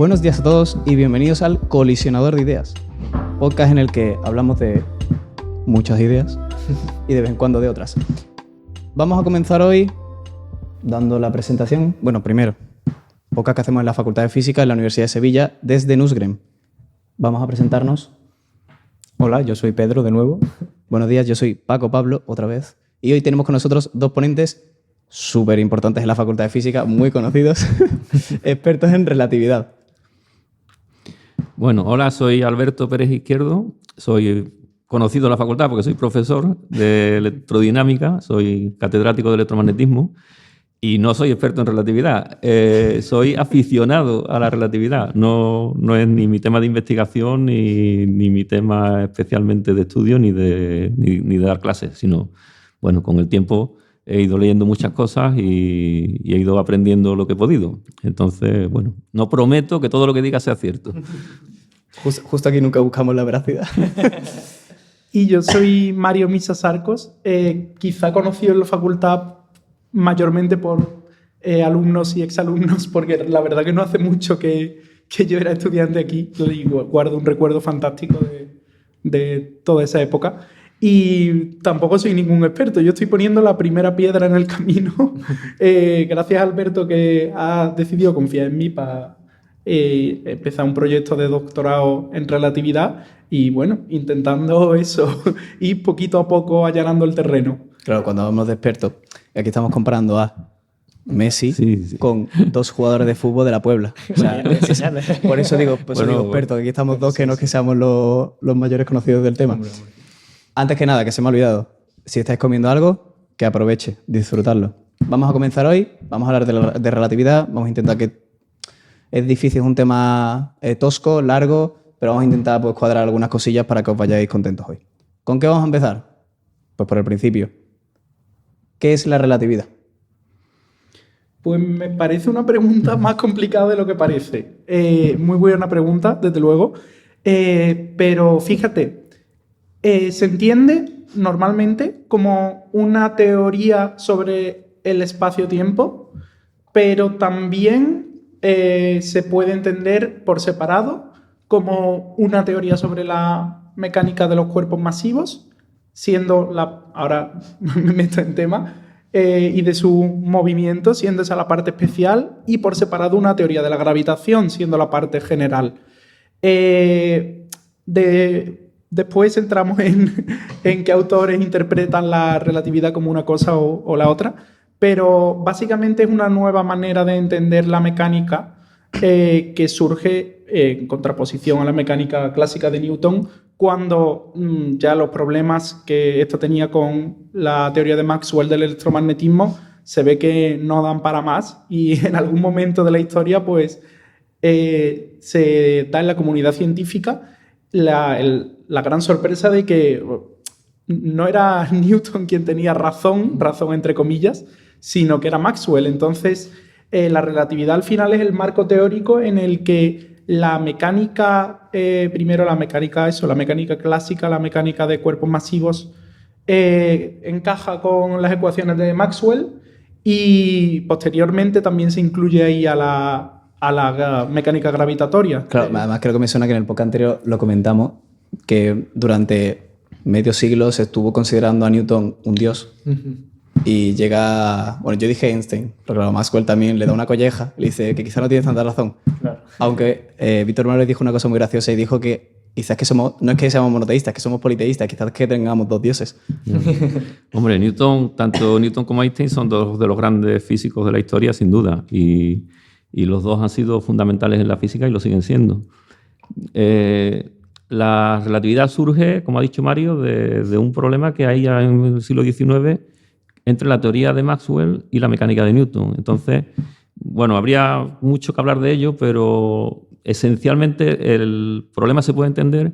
Buenos días a todos y bienvenidos al Colisionador de Ideas, podcast en el que hablamos de muchas ideas y de vez en cuando de otras. Vamos a comenzar hoy dando la presentación. Bueno, primero, podcast que hacemos en la Facultad de Física en la Universidad de Sevilla desde Nusgrem. Vamos a presentarnos. Hola, yo soy Pedro de nuevo. Buenos días, yo soy Paco Pablo otra vez. Y hoy tenemos con nosotros dos ponentes súper importantes en la Facultad de Física, muy conocidos, expertos en relatividad. Bueno, hola, soy Alberto Pérez Izquierdo, soy conocido en la facultad porque soy profesor de electrodinámica, soy catedrático de electromagnetismo y no soy experto en relatividad, soy aficionado a la relatividad, no es ni mi tema de investigación ni mi tema especialmente de estudio ni de dar clases, sino, bueno, con el tiempo he ido leyendo muchas cosas y he ido aprendiendo lo que he podido. Entonces, bueno, no prometo que todo lo que diga sea cierto. Justo aquí nunca buscamos la veracidad. Y yo soy Mario Misas Arcos, quizá conocido en la facultad mayormente por alumnos y exalumnos, porque la verdad que no hace mucho que yo era estudiante aquí y guardo un recuerdo fantástico de toda esa época. Y tampoco soy ningún experto, yo estoy poniendo la primera piedra en el camino. Gracias a Alberto, que ha decidido confiar en mí para empezar un proyecto de doctorado en relatividad y, bueno, intentando eso y poquito a poco allanando el terreno. Claro, cuando hablamos de expertos, aquí estamos comparando a Messi con dos jugadores de fútbol de la Puebla. O sea, por eso digo, pues bueno, soy experto, aquí estamos dos que no es que seamos los mayores conocidos del tema. Antes que nada, que se me ha olvidado, si estáis comiendo algo, que aproveche, disfrutarlo. Vamos a comenzar hoy, vamos a hablar de relatividad, vamos a intentar que es difícil, es un tema tosco, largo, pero vamos a intentar pues, cuadrar algunas cosillas para que os vayáis contentos hoy. ¿Con qué vamos a empezar? Pues por el principio. ¿Qué es la relatividad? Pues me parece una pregunta más complicada de lo que parece. Muy buena pregunta, desde luego, pero fíjate, se entiende normalmente como una teoría sobre el espacio-tiempo, pero también se puede entender por separado como una teoría sobre la mecánica de los cuerpos masivos, siendo ahora me meto en tema, y de su movimiento, siendo esa la parte especial, y por separado una teoría de la gravitación, siendo la parte general. Después entramos en qué autores interpretan la relatividad como una cosa o la otra, pero básicamente es una nueva manera de entender la mecánica que surge en contraposición a la mecánica clásica de Newton, cuando ya los problemas que esto tenía con la teoría de Maxwell del electromagnetismo se ve que no dan para más y en algún momento de la historia pues se da en la comunidad científica la gran sorpresa de que no era Newton quien tenía razón entre comillas, sino que era Maxwell. Entonces, la relatividad al final es el marco teórico en el que la mecánica, primero la mecánica clásica, la mecánica de cuerpos masivos, encaja con las ecuaciones de Maxwell y posteriormente también se incluye ahí a la mecánica gravitatoria. Claro, además creo que me suena que en el podcast anterior lo comentamos, que durante medio siglo se estuvo considerando a Newton un dios. Y llega... Bueno, yo dije Einstein, pero claro, Maxwell también le da una colleja y le dice que quizá no tiene tanta razón. Claro. Aunque Víctor Manuel dijo una cosa muy graciosa y dijo que quizás que no es que seamos monoteístas, que somos politeístas, quizás que tengamos dos dioses. Hombre, tanto Newton como Einstein son dos de los grandes físicos de la historia, sin duda, y los dos han sido fundamentales en la física y lo siguen siendo. La relatividad surge, como ha dicho Mario, de un problema que hay en el siglo XIX entre la teoría de Maxwell y la mecánica de Newton. Entonces, bueno, habría mucho que hablar de ello, pero esencialmente el problema se puede entender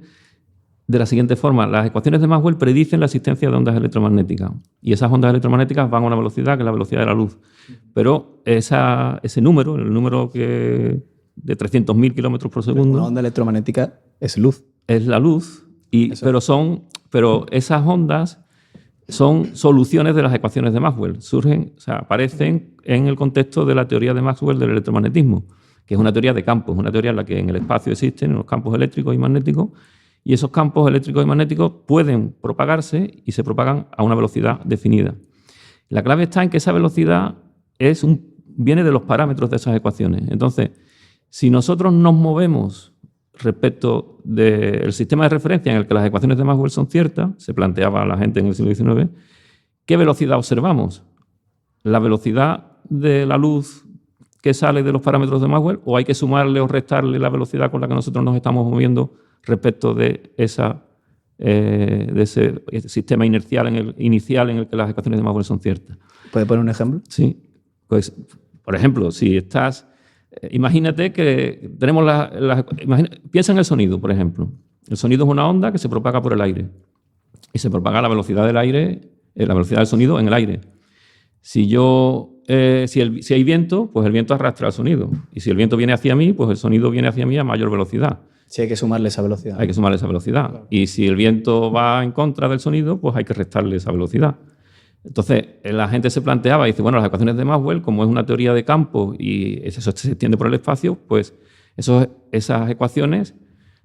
de la siguiente forma. Las ecuaciones de Maxwell predicen la existencia de ondas electromagnéticas y esas ondas electromagnéticas van a una velocidad que es la velocidad de la luz. Pero ese número, el número de 300.000 kilómetros por segundo... Una onda electromagnética es luz. Es la luz, pero esas ondas son soluciones de las ecuaciones de Maxwell. Aparecen en el contexto de la teoría de Maxwell del electromagnetismo. que es una teoría de campos, una teoría en la que en el espacio existen unos campos eléctricos y magnéticos, y esos campos eléctricos y magnéticos pueden propagarse y se propagan a una velocidad definida. La clave está en que esa velocidad viene de los parámetros de esas ecuaciones. Entonces, si nosotros nos movemos respecto del sistema de referencia en el que las ecuaciones de Maxwell son ciertas, se planteaba la gente en el siglo XIX, ¿qué velocidad observamos? ¿La velocidad de la luz que sale de los parámetros de Maxwell, o hay que sumarle o restarle la velocidad con la que nosotros nos estamos moviendo respecto de ese sistema inicial en el que las ecuaciones de Maxwell son ciertas? ¿Puede poner un ejemplo? Sí. Pues, por ejemplo, si estás... imagínate que tenemos piensa en el sonido, por ejemplo. El sonido es una onda que se propaga por el aire. Y se propaga a la velocidad del aire, la velocidad del sonido en el aire. Si hay viento, pues el viento arrastra el sonido. Y si el viento viene hacia mí, pues el sonido viene hacia mí a mayor velocidad. Sí, hay que sumarle esa velocidad. Hay que sumarle esa velocidad. Claro. Y si el viento va en contra del sonido, pues hay que restarle esa velocidad. Entonces, la gente se planteaba y dice, bueno, las ecuaciones de Maxwell, como es una teoría de campos y eso se extiende por el espacio, pues esas ecuaciones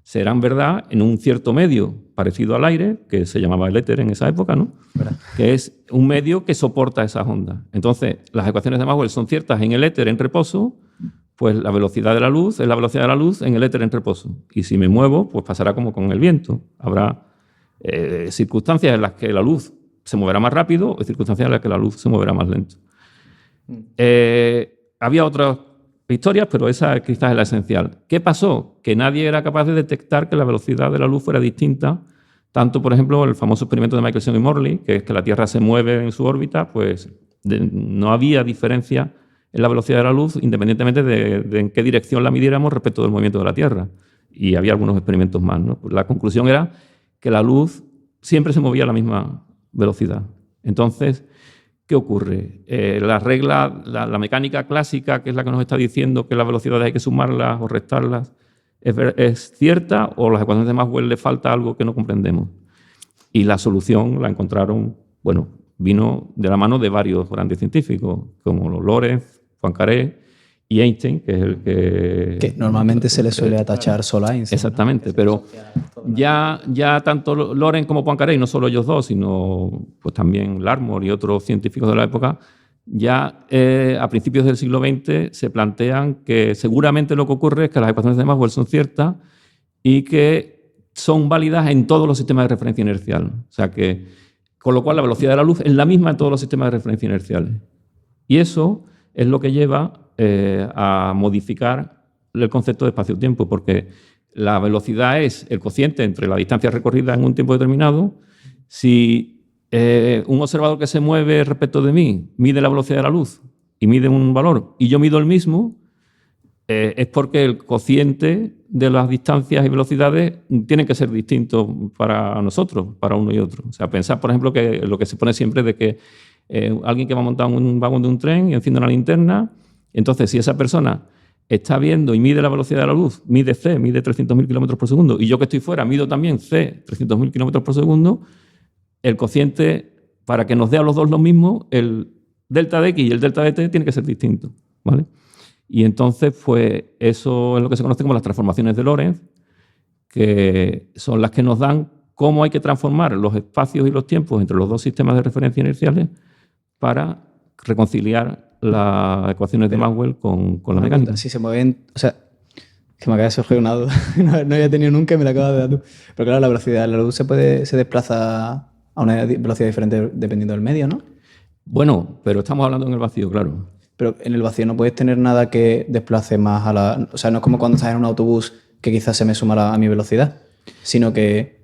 serán verdad en un cierto medio parecido al aire, que se llamaba el éter en esa época, ¿no? ¿Verdad? Que es un medio que soporta esas ondas. Entonces, las ecuaciones de Maxwell son ciertas en el éter en reposo, pues la velocidad de la luz es la velocidad de la luz en el éter en reposo. Y si me muevo, pues pasará como con el viento. Habrá circunstancias en las que la luz se moverá más rápido o circunstancias en las que la luz se moverá más lento. Había otras historias, pero esa quizás es la esencial. ¿Qué pasó? Que nadie era capaz de detectar que la velocidad de la luz fuera distinta. Tanto, por ejemplo, el famoso experimento de Michelson y Morley, que es que la Tierra se mueve en su órbita, pues no había diferencia en la velocidad de la luz, independientemente de en qué dirección la midiéramos respecto del movimiento de la Tierra. Y había algunos experimentos más, ¿no? Pues la conclusión era que la luz siempre se movía a la misma velocidad. Entonces, ¿qué ocurre? La regla, la mecánica clásica, que es la que nos está diciendo que las velocidades hay que sumarlas o restarlas, ¿es cierta o a las ecuaciones de Maxwell le falta algo que no comprendemos? Y la solución la encontraron, bueno, vino de la mano de varios grandes científicos, como los Lorentz, Poincaré y Einstein, que es el que normalmente se le suele atachar solo a Einstein. Exactamente, ¿no? Pero ya tanto Lorentz como Poincaré, y no solo ellos dos, sino pues también Larmor y otros científicos de la época, ya a principios del siglo XX se plantean que seguramente lo que ocurre es que las ecuaciones de Maxwell son ciertas y que son válidas en todos los sistemas de referencia inercial. O sea que, con lo cual, la velocidad de la luz es la misma en todos los sistemas de referencia inerciales. Y eso es lo que lleva a modificar el concepto de espacio-tiempo, porque la velocidad es el cociente entre la distancia recorrida en un tiempo determinado. Si un observador que se mueve respecto de mí mide la velocidad de la luz y mide un valor y yo mido el mismo, es porque el cociente de las distancias y velocidades tienen que ser distintos para nosotros, para uno y otro. O sea, pensar, por ejemplo, que lo que se pone siempre de que alguien que va a montar un vagón de un tren y enciende una linterna, entonces si esa persona está viendo y mide la velocidad de la luz, mide c, mide 300.000 kilómetros por segundo, y yo que estoy fuera mido también c, 300.000 kilómetros por segundo, el cociente, para que nos dé a los dos lo mismo, el delta de x y el delta de t tiene que ser distinto, ¿vale? Y entonces, pues, eso es lo que se conoce como las transformaciones de Lorentz, que son las que nos dan cómo hay que transformar los espacios y los tiempos entre los dos sistemas de referencia inerciales para reconciliar las ecuaciones de Maxwell con la mecánica. Si se mueven, o sea, que me acaba de surgir una duda, no había tenido nunca y me la acabas de dar tú. Pero claro, la velocidad de la luz se desplaza a una velocidad diferente dependiendo del medio, ¿no? Bueno, pero estamos hablando en el vacío, claro. Pero en el vacío no puedes tener nada que desplace más a la... O sea, no es como cuando estás en un autobús que quizás se me suma a mi velocidad, sino que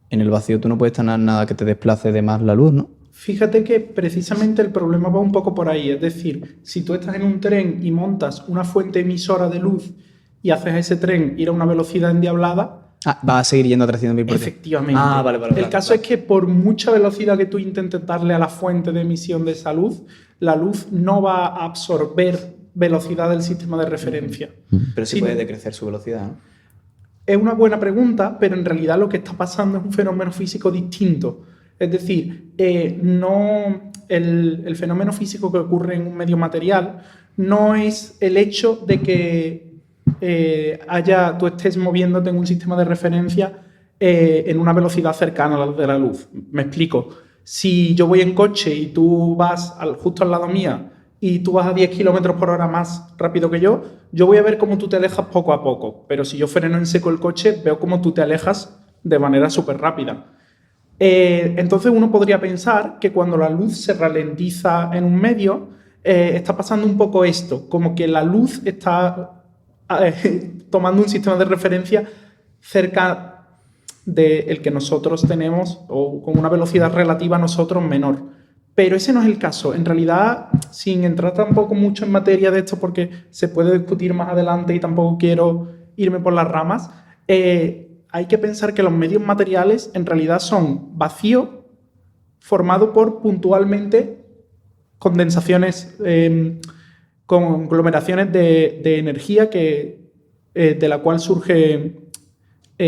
en el vacío tú no puedes tener nada que te desplace de más la luz, ¿no? Fíjate que precisamente el problema va un poco por ahí. Es decir, si tú estás en un tren y montas una fuente emisora de luz y haces a ese tren ir a una velocidad endiablada... va a seguir yendo a 300.000 por Efectivamente. Vale. El caso es que por mucha velocidad que tú intentes darle a la fuente de emisión de esa luz, la luz no va a absorber velocidad del sistema de referencia. Pero sí puede decrecer su velocidad, ¿no? Es una buena pregunta, pero en realidad lo que está pasando es un fenómeno físico distinto. Es decir, no el fenómeno físico que ocurre en un medio material no es el hecho de que tú estés moviéndote en un sistema de referencia en una velocidad cercana a la de la luz. Me explico. Si yo voy en coche y tú vas justo al lado mía y tú vas a 10 kilómetros por hora más rápido que yo voy a ver cómo tú te alejas poco a poco. Pero si yo freno en seco el coche, veo cómo tú te alejas de manera súper rápida. Entonces uno podría pensar que cuando la luz se ralentiza en un medio, está pasando un poco esto, como que la luz está tomando un sistema de referencia cerca del que nosotros tenemos o con una velocidad relativa a nosotros menor. Pero ese no es el caso. En realidad, sin entrar tampoco mucho en materia de esto porque se puede discutir más adelante y tampoco quiero irme por las ramas, hay que pensar que los medios materiales en realidad son vacío formado por puntualmente condensaciones, conglomeraciones de energía de la cual surgen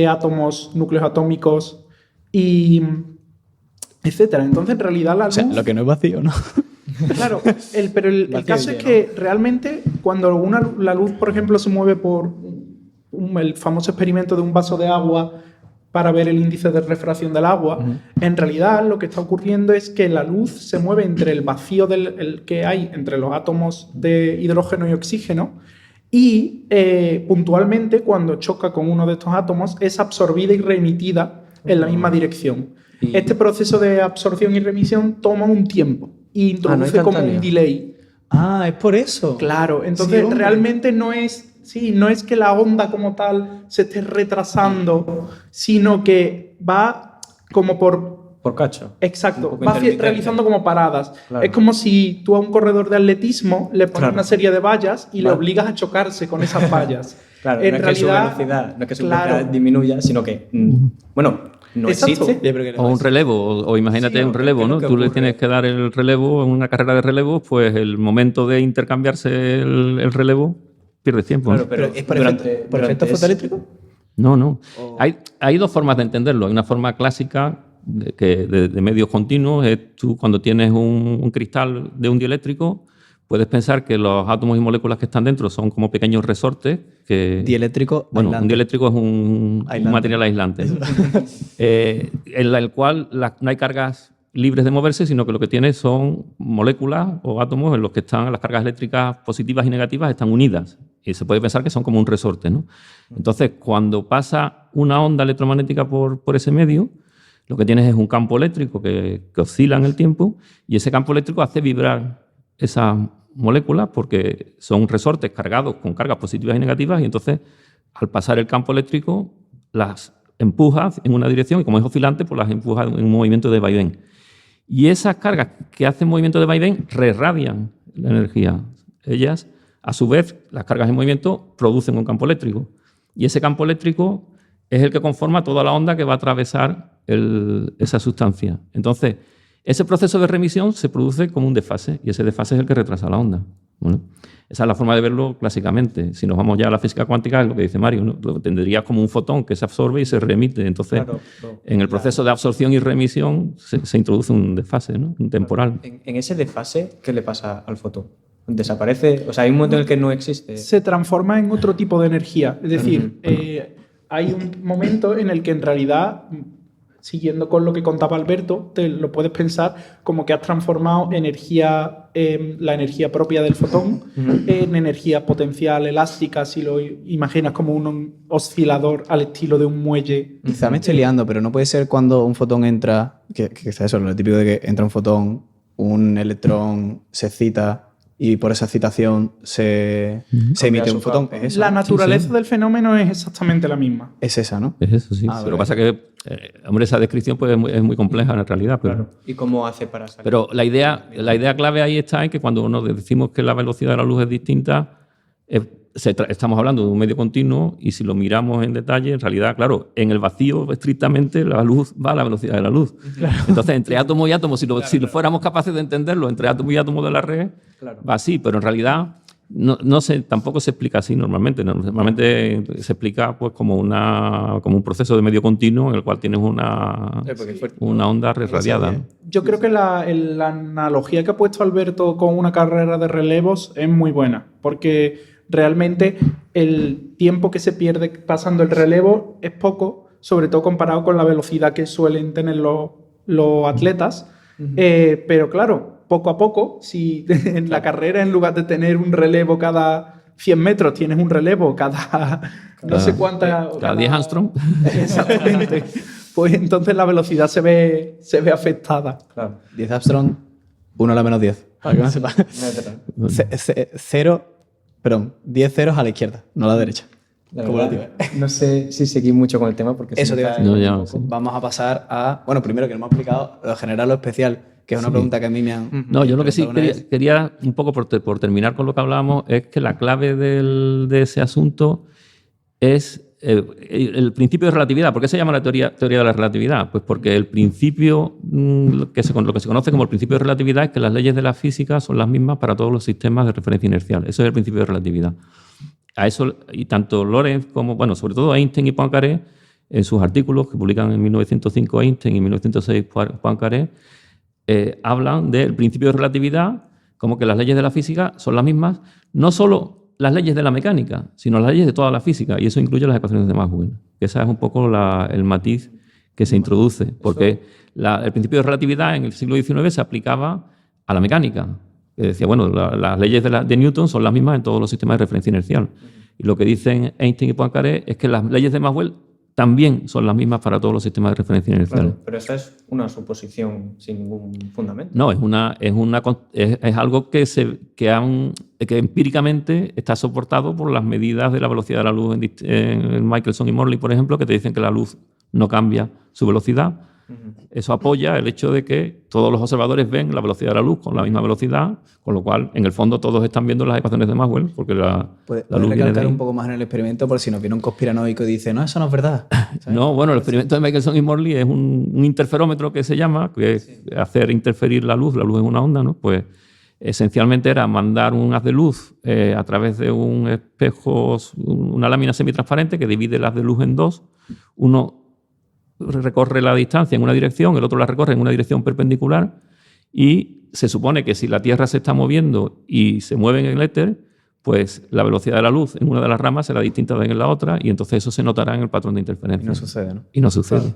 átomos, núcleos atómicos y etcétera. Entonces, en realidad la luz... O sea, lo que no es vacío, ¿no? Claro, pero el caso es que realmente cuando la luz, por ejemplo, se mueve por el famoso experimento de un vaso de agua para ver el índice de refracción del agua, en realidad lo que está ocurriendo es que la luz se mueve entre el vacío que hay entre los átomos de hidrógeno y oxígeno y puntualmente cuando choca con uno de estos átomos es absorbida y reemitida en la misma dirección. Este proceso de absorción y remisión toma un tiempo y introduce como un delay. Es por eso. Claro, entonces sí, realmente no es que la onda como tal se esté retrasando, sino que va como por cacho. Exacto, va realizando como paradas. Claro. Es como si tú a un corredor de atletismo le pones una serie de vallas y le obligas a chocarse con esas vallas. Claro, no es que su velocidad, velocidad disminuya, sino que, no existe. O un relevo, o imagínate un relevo, ¿no? Tú le tienes que dar el relevo en una carrera de relevos, pues el momento de intercambiarse el relevo pierdes tiempo. Claro, pero ¿es por efecto fotoeléctrico? No. Hay dos formas de entenderlo. Hay una forma clásica de medios continuos. Tú cuando tienes un cristal de un dieléctrico, puedes pensar que los átomos y moléculas que están dentro son como pequeños resortes. Dieléctrico aislante. Un dieléctrico es un material aislante, ¿no? En el cual no hay cargas libres de moverse, sino que lo que tiene son moléculas o átomos en los que están las cargas eléctricas positivas y negativas están unidas. Y se puede pensar que son como un resorte, ¿no? Entonces, cuando pasa una onda electromagnética por ese medio, lo que tienes es un campo eléctrico que oscila en el tiempo y ese campo eléctrico hace vibrar esas moléculas porque son resortes cargados con cargas positivas y negativas y entonces, al pasar el campo eléctrico, las empuja en una dirección y como es oscilante, pues las empuja en un movimiento de vaivén. Y esas cargas que hacen movimiento de vaivén rerradian la energía. Ellas, a su vez, las cargas en movimiento producen un campo eléctrico. Y ese campo eléctrico es el que conforma toda la onda que va a atravesar esa sustancia. Entonces, ese proceso de remisión se produce como un desfase y ese desfase es el que retrasa la onda. Bueno, esa es la forma de verlo clásicamente. Si nos vamos ya a la física cuántica, es lo que dice Mario, ¿no? Lo tendrías como un fotón que se absorbe y se remite. Entonces, en el proceso de absorción y remisión se introduce un desfase, ¿no? Un temporal. En ese desfase, ¿qué le pasa al fotón? ¿Desaparece? O sea, hay un momento en el que no existe. Se transforma en otro tipo de energía. Es decir, hay un momento en el que en realidad, siguiendo con lo que contaba Alberto, te lo puedes pensar como que has transformado la energía propia del fotón en energía potencial elástica, si lo imaginas como un oscilador al estilo de un muelle. Quizá me estoy liando, pero no puede ser cuando un fotón entra, que es eso, lo típico de que entra un fotón, un electrón se excita y por esa excitación se emite un fotón. ¿Es eso? La naturaleza del fenómeno es exactamente la misma. Es esa, ¿no? Es eso, sí. Pero lo que pasa es que, hombre, esa descripción pues, es muy compleja en realidad. Pero, claro. ¿Y cómo hace para salir? Pero la idea clave ahí está en que cuando nos decimos que la velocidad de la luz es distinta, estamos hablando de un medio continuo y si lo miramos en detalle, en realidad, claro, en el vacío estrictamente la luz va a la velocidad de la luz. Claro. Entonces, entre átomo y átomo, si fuéramos capaces de entenderlo, entre átomo y átomo de la red, va así, pero en realidad tampoco se explica así normalmente. Normalmente se explica pues, como un proceso de medio continuo en el cual tienes una onda radiada. Yo creo que la analogía que ha puesto Alberto con una carrera de relevos es muy buena, porque realmente el tiempo que se pierde pasando el relevo es poco, sobre todo comparado con la velocidad que suelen tener los atletas. Pero claro, poco a poco, si en la carrera, en lugar de tener un relevo cada 100 metros, tienes un relevo cada no sé cuántas... Cada 10 Armstrong. Exactamente. Pues entonces la velocidad se ve afectada. Claro. 10 Armstrong, 1 a la menos 10. Para que no sepa. 10 ceros a la izquierda, no a la derecha. No sé si seguí mucho con el tema porque... Eso te iba a decir. Vamos a pasar a... Bueno, primero que nos hemos explicado lo general, lo especial, que es una pregunta que a mí me han... No, yo lo que sí quería un poco por terminar con lo que hablábamos, es que la clave de ese asunto es el principio de relatividad. ¿Por qué se llama la teoría de la relatividad? Pues porque el principio, lo que se conoce como el principio de relatividad, es que las leyes de la física son las mismas para todos los sistemas de referencia inercial. Eso es el principio de relatividad. A eso, y tanto Lorentz como, bueno, sobre todo Einstein y Poincaré, en sus artículos que publican en 1905 Einstein y en 1906 Poincaré, hablan del principio de relatividad como que las leyes de la física son las mismas, no solo las leyes de la mecánica, sino las leyes de toda la física, y eso incluye las ecuaciones de Maxwell. Ese es un poco el matiz que se introduce, porque el principio de relatividad en el siglo XIX se aplicaba a la mecánica. Decía, bueno, las leyes de Newton son las mismas en todos los sistemas de referencia inercial. Y lo que dicen Einstein y Poincaré es que las leyes de Maxwell también son las mismas para todos los sistemas de referencia inercial. Claro, pero esa es una suposición sin ningún fundamento. No, es algo que empíricamente está soportado por las medidas de la velocidad de la luz en Michelson y Morley, por ejemplo, que te dicen que la luz no cambia su velocidad. Eso apoya el hecho de que todos los observadores ven la velocidad de la luz con la misma velocidad, con lo cual, en el fondo, todos están viendo las ecuaciones de Maxwell, porque la luz viene de ahí. Un poco más en el experimento, por si nos viene un conspiranoico y dice, no, eso no es verdad. ¿sabes? No, bueno, el experimento de Michelson y Morley es un interferómetro que se llama, que es hacer interferir la luz es una onda, ¿no? Pues esencialmente era mandar un haz de luz a través de un espejo, una lámina semitransparente que divide el haz de luz en dos. Uno recorre la distancia en una dirección, el otro la recorre en una dirección perpendicular, y se supone que si la Tierra se está moviendo y se mueve en el éter, pues la velocidad de la luz en una de las ramas será distinta de en la otra, y entonces eso se notará en el patrón de interferencia. Y no sucede, ¿no? Y no sucede. Claro.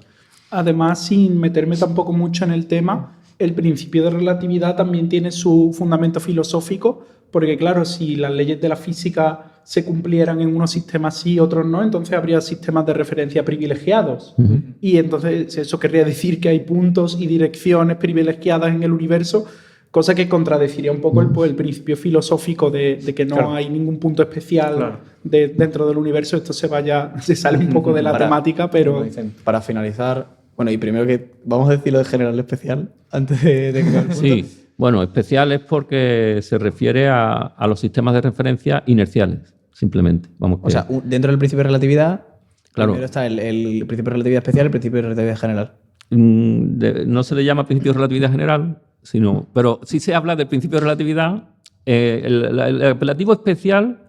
Además, sin meterme tampoco mucho en el tema, el principio de relatividad también tiene su fundamento filosófico, porque claro, si las leyes de la física se cumplieran en unos sistemas sí y otros no, entonces habría sistemas de referencia privilegiados. Y entonces eso querría decir que hay puntos y direcciones privilegiadas en el universo, cosa que contradeciría un poco el principio filosófico de que no hay ningún punto especial dentro del universo. Esto se sale un poco de la temática, pero... Para finalizar, bueno, y primero que vamos a decir lo de general especial, antes de que el punto. Sí. Bueno, especial es porque se refiere a los sistemas de referencia inerciales, simplemente. O sea, dentro del principio de relatividad, claro, primero está el principio de relatividad especial y el principio de relatividad general. No se le llama principio de relatividad general, pero sí se habla del principio de relatividad. El apelativo especial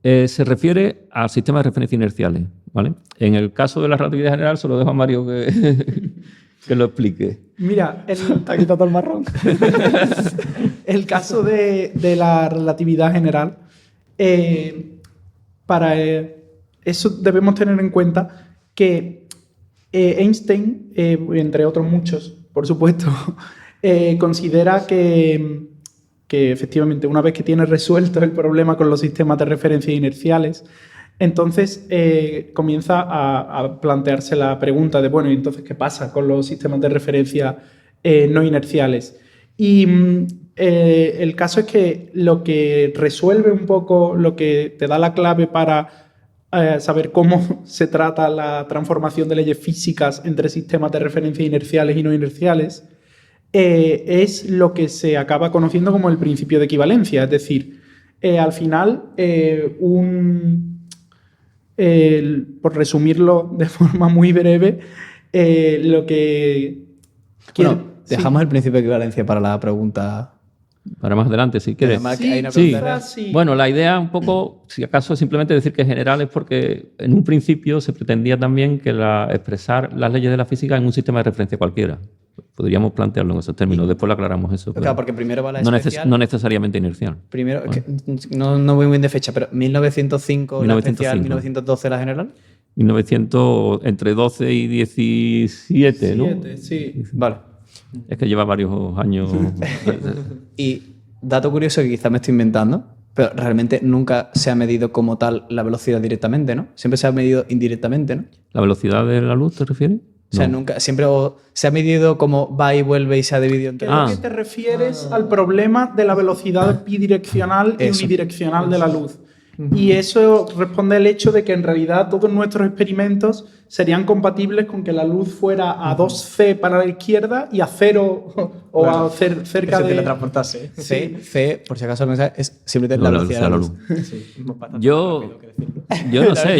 se refiere al sistema de referencia inerciales, ¿vale? En el caso de la relatividad general, se lo dejo a Mario que lo explique. Mira, te ha quitado el marrón. El caso de la relatividad general, para eso debemos tener en cuenta que Einstein, entre otros muchos, por supuesto, considera que efectivamente una vez que tiene resuelto el problema con los sistemas de referencia inerciales, entonces comienza a plantearse la pregunta de, bueno, ¿y entonces qué pasa con los sistemas de referencia no inerciales? Y el caso es que lo que resuelve un poco, lo que te da la clave para saber cómo se trata la transformación de leyes físicas entre sistemas de referencia inerciales y no inerciales, es lo que se acaba conociendo como el principio de equivalencia. Es decir, al final, por resumirlo de forma muy breve, lo que... Bueno, dejamos el principio de equivalencia para la pregunta... Para más adelante, si quieres. Sí. Bueno, la idea un poco, si acaso simplemente decir que es general, es porque en un principio se pretendía también que expresar las leyes de la física en un sistema de referencia cualquiera. Podríamos plantearlo en esos términos. Después lo aclaramos eso. Claro, porque primero va la no, especial. No necesariamente inercial. Primero, no voy muy bien de fecha, pero 1905 la especial, 1912 la general. 1900, entre 12 y 17, ¿no? 7, sí. Vale. Es que lleva varios años. Y dato curioso que quizás me estoy inventando, pero realmente nunca se ha medido como tal la velocidad directamente, ¿no? Siempre se ha medido indirectamente, ¿no? ¿La velocidad de la luz te refieres? O sea, nunca, siempre se ha medido como va y vuelve y se ha dividido entre... Creo que te refieres al problema de la velocidad bidireccional y unidireccional de la luz. Y eso responde al hecho de que en realidad todos nuestros experimentos serían compatibles con que la luz fuera a 2C para la izquierda y a 0 o a cerca de... teletransportarse. C, por si acaso no sabes, es simplemente la velocidad de la luz. Yo no sé,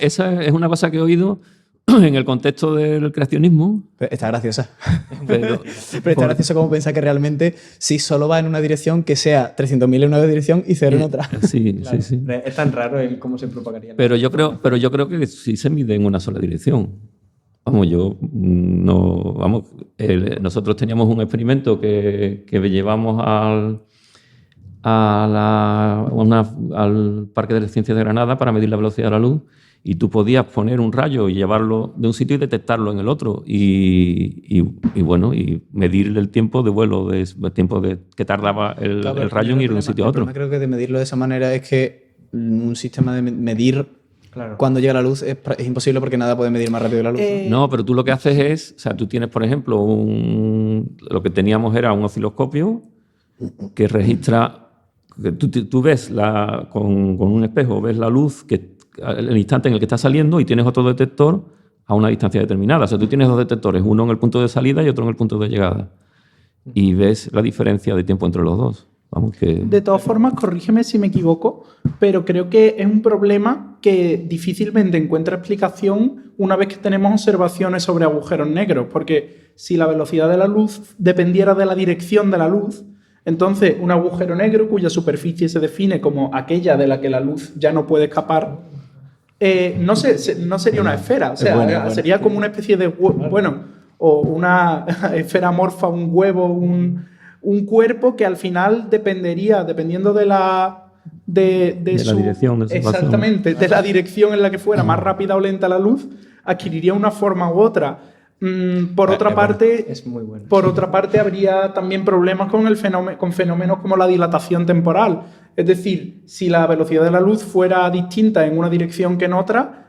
esa es una cosa que he oído en el contexto del creacionismo. Está graciosa. Pero está gracioso como pensar que realmente si solo va en una dirección, que sea 300.000 en una dirección y 0 en otra. Sí, claro. sí. Es tan raro el cómo se propagaría. Pero yo creo que sí se mide en una sola dirección. Nosotros teníamos un experimento que llevamos al Parque de las Ciencias de Granada para medir la velocidad de la luz. Y tú podías poner un rayo y llevarlo de un sitio y detectarlo en el otro. Y medir el tiempo de vuelo, el tiempo que tardaba el rayo en ir de un sitio a otro. El problema creo que de medirlo de esa manera es que un sistema de medir cuando llega la luz es imposible porque nada puede medir más rápido que la luz. No, pero tú lo que haces es... O sea, tú tienes, por ejemplo, lo que teníamos era un osciloscopio que registra... Tú ves con un espejo, ves la luz el instante en el que está saliendo y tienes otro detector a una distancia determinada. O sea, tú tienes dos detectores, uno en el punto de salida y otro en el punto de llegada. Y ves la diferencia de tiempo entre los dos. De todas formas, corrígeme si me equivoco, pero creo que es un problema que difícilmente encuentra explicación una vez que tenemos observaciones sobre agujeros negros, porque si la velocidad de la luz dependiera de la dirección de la luz, entonces un agujero negro cuya superficie se define como aquella de la que la luz ya no puede escapar, no sería una esfera, o sea, sería como una especie de o una esfera amorfa, un huevo, un cuerpo que al final dependiendo de la dirección de exactamente, de la dirección en la que fuera más rápida o lenta la luz, adquiriría una forma u otra. Por otra parte, es muy bueno. Por otra parte, habría también problemas con fenómenos como la dilatación temporal. Es decir, si la velocidad de la luz fuera distinta en una dirección que en otra,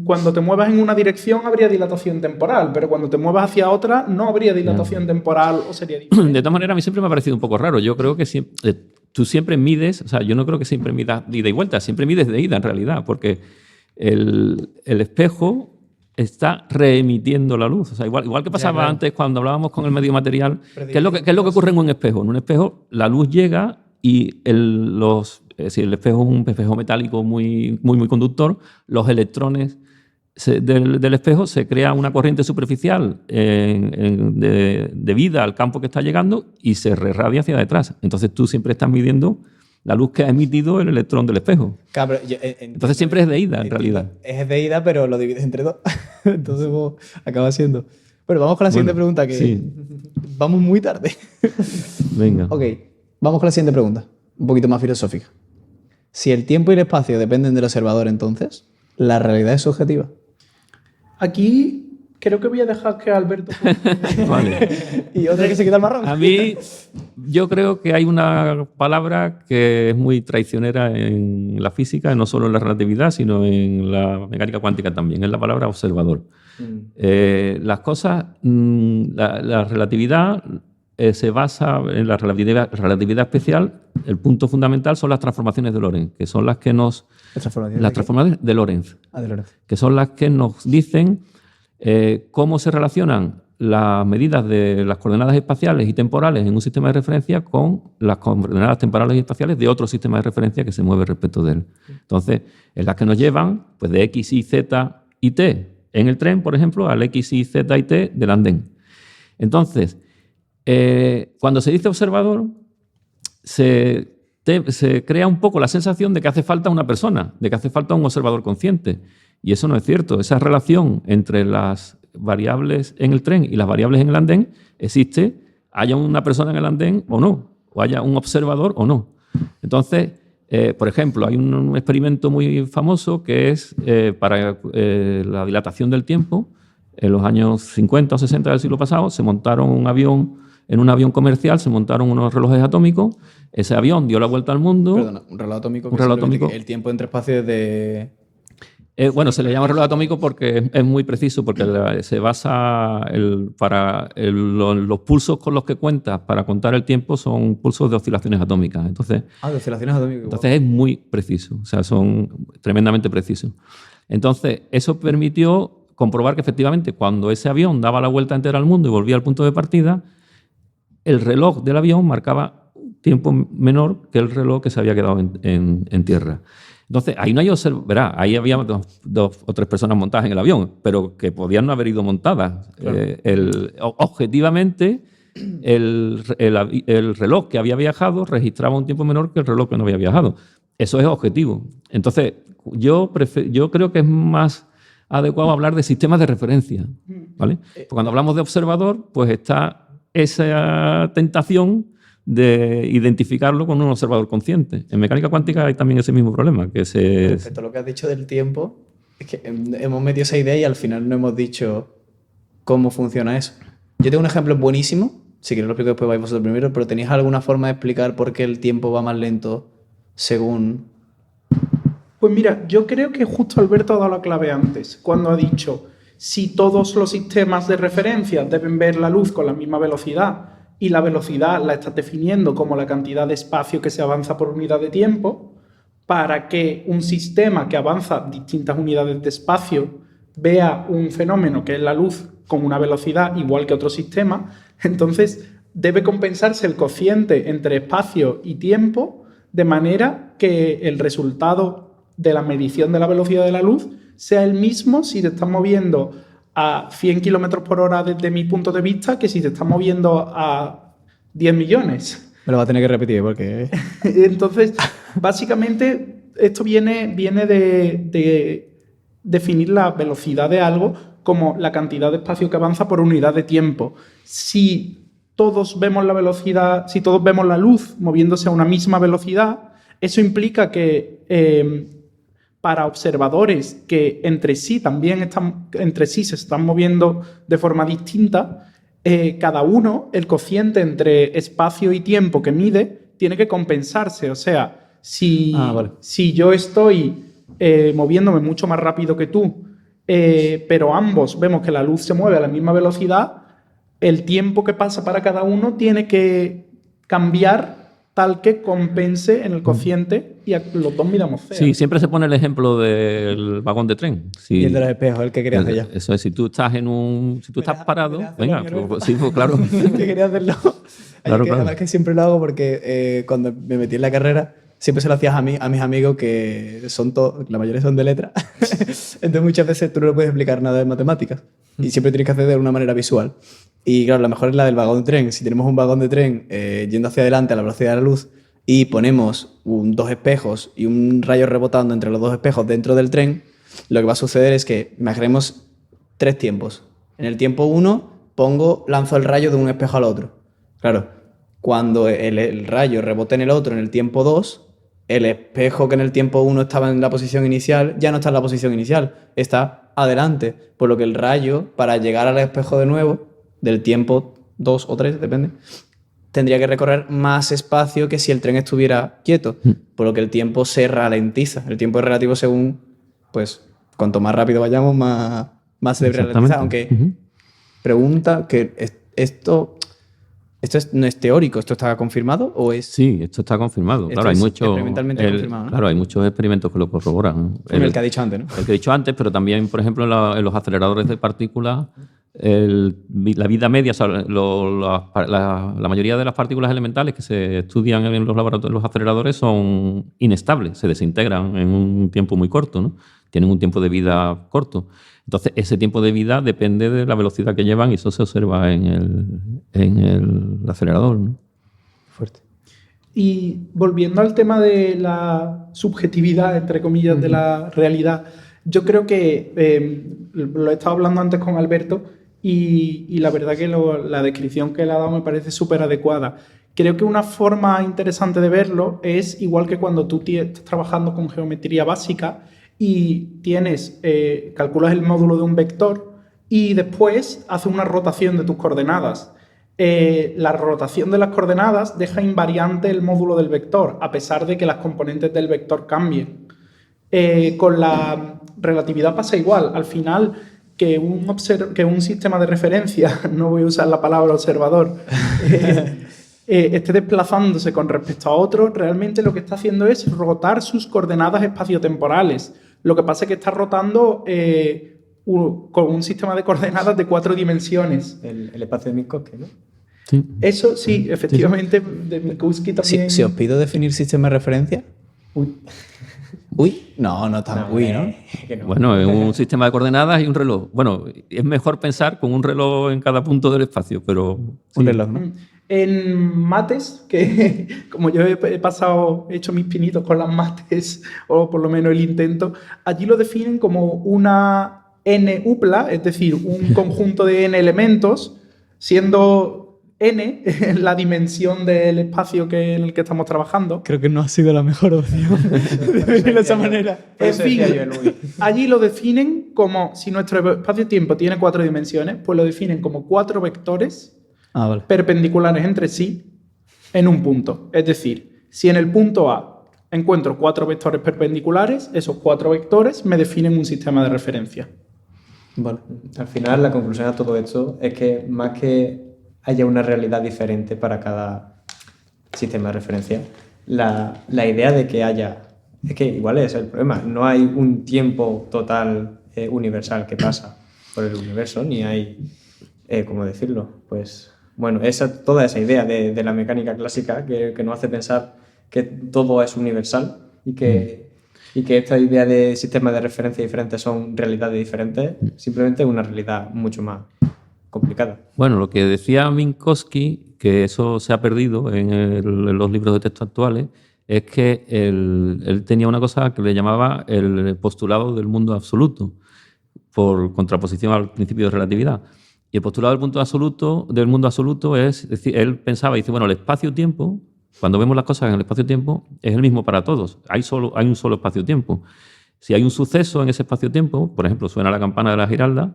cuando te muevas en una dirección habría dilatación temporal, pero cuando te muevas hacia otra no habría dilatación temporal o sería diferente. De todas maneras, a mí siempre me ha parecido un poco raro. Yo creo que tú siempre mides, o sea, yo no creo que siempre midas de ida y vuelta, siempre mides de ida en realidad, porque el espejo está reemitiendo la luz. O sea, igual que pasaba antes cuando hablábamos con el medio material. ¿Qué es lo que ocurre en un espejo? En un espejo la luz llega y el espejo es un espejo metálico muy conductor, los electrones del espejo se crea una corriente superficial debida al campo que está llegando y se irradia hacia detrás. Entonces tú siempre estás midiendo la luz que ha emitido el electrón del espejo. Claro, entonces siempre es de ida, en realidad. Es de ida, pero lo divides entre dos. Entonces acaba siendo... Bueno, vamos con la siguiente pregunta, que vamos muy tarde. Venga. Ok, vamos con la siguiente pregunta, un poquito más filosófica. Si el tiempo y el espacio dependen del observador, entonces, ¿la realidad es subjetiva? Aquí creo que voy a dejar que Alberto... Vale. Y otra que se quita el marrón. A mí, yo creo que hay una palabra que es muy traicionera en la física, no solo en la relatividad, sino en la mecánica cuántica también. Es la palabra observador. Las cosas, la relatividad se basa en la relatividad especial. El punto fundamental son las transformaciones de Lorentz, que son las que nos... ¿Las transformaciones de Lorentz? De Lorentz. Que son las que nos dicen cómo se relacionan las medidas de las coordenadas espaciales y temporales en un sistema de referencia con las coordenadas temporales y espaciales de otro sistema de referencia que se mueve respecto de él. Entonces, es las que nos llevan pues, de X, Y, Z y T en el tren, por ejemplo, al X, Y, Z y T del andén. Entonces, cuando se dice observador, se crea un poco la sensación de que hace falta una persona, de que hace falta un observador consciente. Y eso no es cierto. Esa relación entre las variables en el tren y las variables en el andén, haya una persona en el andén o no, o haya un observador o no. Entonces, por ejemplo, hay un experimento muy famoso que es para la dilatación del tiempo. En los años 50 o 60 del siglo pasado se montaron en un avión comercial se montaron unos relojes atómicos. Ese avión dio la vuelta al mundo. Perdona, un reloj atómico. El tiempo entre espacios de... Bueno, se le llama reloj atómico porque es muy preciso, porque se basa los pulsos con los que cuentas para contar el tiempo son pulsos de oscilaciones atómicas. Entonces, de oscilaciones atómicas. Entonces es muy preciso, o sea, son tremendamente precisos. Entonces, eso permitió comprobar que efectivamente cuando ese avión daba la vuelta entera al mundo y volvía al punto de partida, el reloj del avión marcaba tiempo menor que el reloj que se había quedado en tierra. Entonces, ahí no hay ahí había dos o tres personas montadas en el avión, pero que podían no haber ido montadas. Claro. Objetivamente, el reloj que había viajado registraba un tiempo menor que el reloj que no había viajado. Eso es objetivo. Entonces, yo creo que es más adecuado hablar de sistemas de referencia, ¿vale? Cuando hablamos de observador, pues está esa tentación de identificarlo con un observador consciente. En mecánica cuántica hay también ese mismo problema. Respecto a lo que has dicho del tiempo, es que hemos metido esa idea y al final no hemos dicho cómo funciona eso. Yo tengo un ejemplo buenísimo, si queréis lo explico después, vais vosotros primero, pero ¿tenéis alguna forma de explicar por qué el tiempo va más lento según...? Pues mira, yo creo que justo Alberto ha dado la clave antes, cuando ha dicho, si todos los sistemas de referencia deben ver la luz con la misma velocidad y la velocidad la estás definiendo como la cantidad de espacio que se avanza por unidad de tiempo, para que un sistema que avanza distintas unidades de espacio vea un fenómeno que es la luz con una velocidad igual que otro sistema, entonces debe compensarse el cociente entre espacio y tiempo de manera que el resultado de la medición de la velocidad de la luz sea el mismo si te estás moviendo a 100 km por hora desde mi punto de vista que si te estás moviendo a 10 millones. Me lo va a tener que repetir porque... Entonces, básicamente, esto viene de definir la velocidad de algo como la cantidad de espacio que avanza por unidad de tiempo. Si todos vemos la velocidad, si todos vemos la luz moviéndose a una misma velocidad, eso implica que para observadores que entre sí se están moviendo de forma distinta, cada uno, el cociente entre espacio y tiempo que mide, tiene que compensarse. O sea, si yo estoy moviéndome mucho más rápido que tú, pero ambos vemos que la luz se mueve a la misma velocidad, el tiempo que pasa para cada uno tiene que cambiar tal que compense en el cociente y los dos miramos cero. Sí, siempre se pone el ejemplo del vagón de tren. Sí. Y el de los espejos, el que quería hacer ya. Eso es, si tú estás parado, venga, pues, sí, pues claro. Que quería hacerlo. Claro. Además que siempre lo hago porque cuando me metí en la carrera, siempre se lo hacías a mis amigos que la mayoría son de letra. Entonces muchas veces tú no le puedes explicar nada de matemáticas y siempre tienes que hacer de una manera visual. Y claro, la mejor es la del vagón de tren. Si tenemos un vagón de tren yendo hacia adelante a la velocidad de la luz y ponemos dos espejos y un rayo rebotando entre los dos espejos dentro del tren, lo que va a suceder es que imaginemos 3 tiempos. En el tiempo 1 lanzo el rayo de un espejo al otro. Claro, cuando el rayo rebote en el otro en el tiempo 2, el espejo que en el tiempo 1 estaba en la posición inicial ya no está en la posición inicial, está adelante. Por lo que el rayo, para llegar al espejo de nuevo, del tiempo 2 o 3, depende, tendría que recorrer más espacio que si el tren estuviera quieto, por lo que el tiempo se ralentiza. El tiempo es relativo según, pues, cuanto más rápido vayamos, más se ralentiza. Aunque pregunta que esto no es teórico, ¿esto está confirmado o es...? Sí, esto está confirmado. Claro, hay experimentalmente confirmado, ¿no? Claro, hay muchos experimentos que lo corroboran. El que ha dicho antes, ¿no? El que he dicho antes, pero también, por ejemplo, en los aceleradores de partículas, la vida media, o sea, la mayoría de las partículas elementales que se estudian en los laboratorios, los aceleradores, son inestables, se desintegran en un tiempo muy corto, ¿no? Tienen un tiempo de vida corto. Entonces, ese tiempo de vida depende de la velocidad que llevan y eso se observa en el acelerador, ¿no? Fuerte. Y volviendo al tema de la subjetividad, entre comillas, de la realidad, Yo creo que lo he estado hablando antes con Alberto y la verdad que la descripción que él ha dado me parece súper adecuada. Creo que una forma interesante de verlo es igual que cuando tú estás trabajando con geometría básica y calculas el módulo de un vector y después haces una rotación de tus coordenadas. La rotación de las coordenadas deja invariante el módulo del vector, a pesar de que las componentes del vector cambien. Con la relatividad pasa igual. Al final, que un sistema de referencia, no voy a usar la palabra observador, esté desplazándose con respecto a otro, realmente lo que está haciendo es rotar sus coordenadas espaciotemporales. Lo que pasa es que está rotando con un sistema de coordenadas de 4 dimensiones. El espacio de Minkowski, ¿no? Sí. Eso sí, efectivamente, de Minkowski también. Si os pido definir sistema de referencia... Uy, no tan uy, ¿no? Bueno, es un sistema de coordenadas y un reloj. Bueno, es mejor pensar con un reloj en cada punto del espacio, pero... Sí. Un reloj, ¿no? En mates, que como yo he hecho mis pinitos con las mates, o por lo menos el intento, allí lo definen como una n-upla, es decir, un conjunto de n elementos, siendo n la dimensión del espacio en el que estamos trabajando. Creo que no ha sido la mejor opción de esa manera. En fin, allí lo definen como, si nuestro espacio-tiempo tiene 4 dimensiones, pues lo definen como 4 vectores perpendiculares entre sí en un punto. Es decir, si en el punto A encuentro 4 vectores perpendiculares, esos 4 vectores me definen un sistema de referencia. Vale. Al final, la conclusión a todo esto es que más que haya una realidad diferente para cada sistema de referencia, la idea de que haya... Es que igual es el problema. No hay un tiempo total universal que pasa por el universo, ni hay... ¿cómo decirlo? Pues... Bueno, toda esa idea de la mecánica clásica que nos hace pensar que todo es universal y que esta idea de sistemas de referencia diferentes son realidades diferentes, simplemente es una realidad mucho más complicada. Bueno, lo que decía Minkowski, que eso se ha perdido en los libros de texto actuales, es que él tenía una cosa que le llamaba el postulado del mundo absoluto, por contraposición al principio de relatividad. Y el postulado del mundo absoluto es decir, él pensaba, dice, bueno, el espacio-tiempo, cuando vemos las cosas en el espacio-tiempo, es el mismo para todos. Hay un solo espacio-tiempo. Si hay un suceso en ese espacio-tiempo, por ejemplo, suena la campana de la Giralda,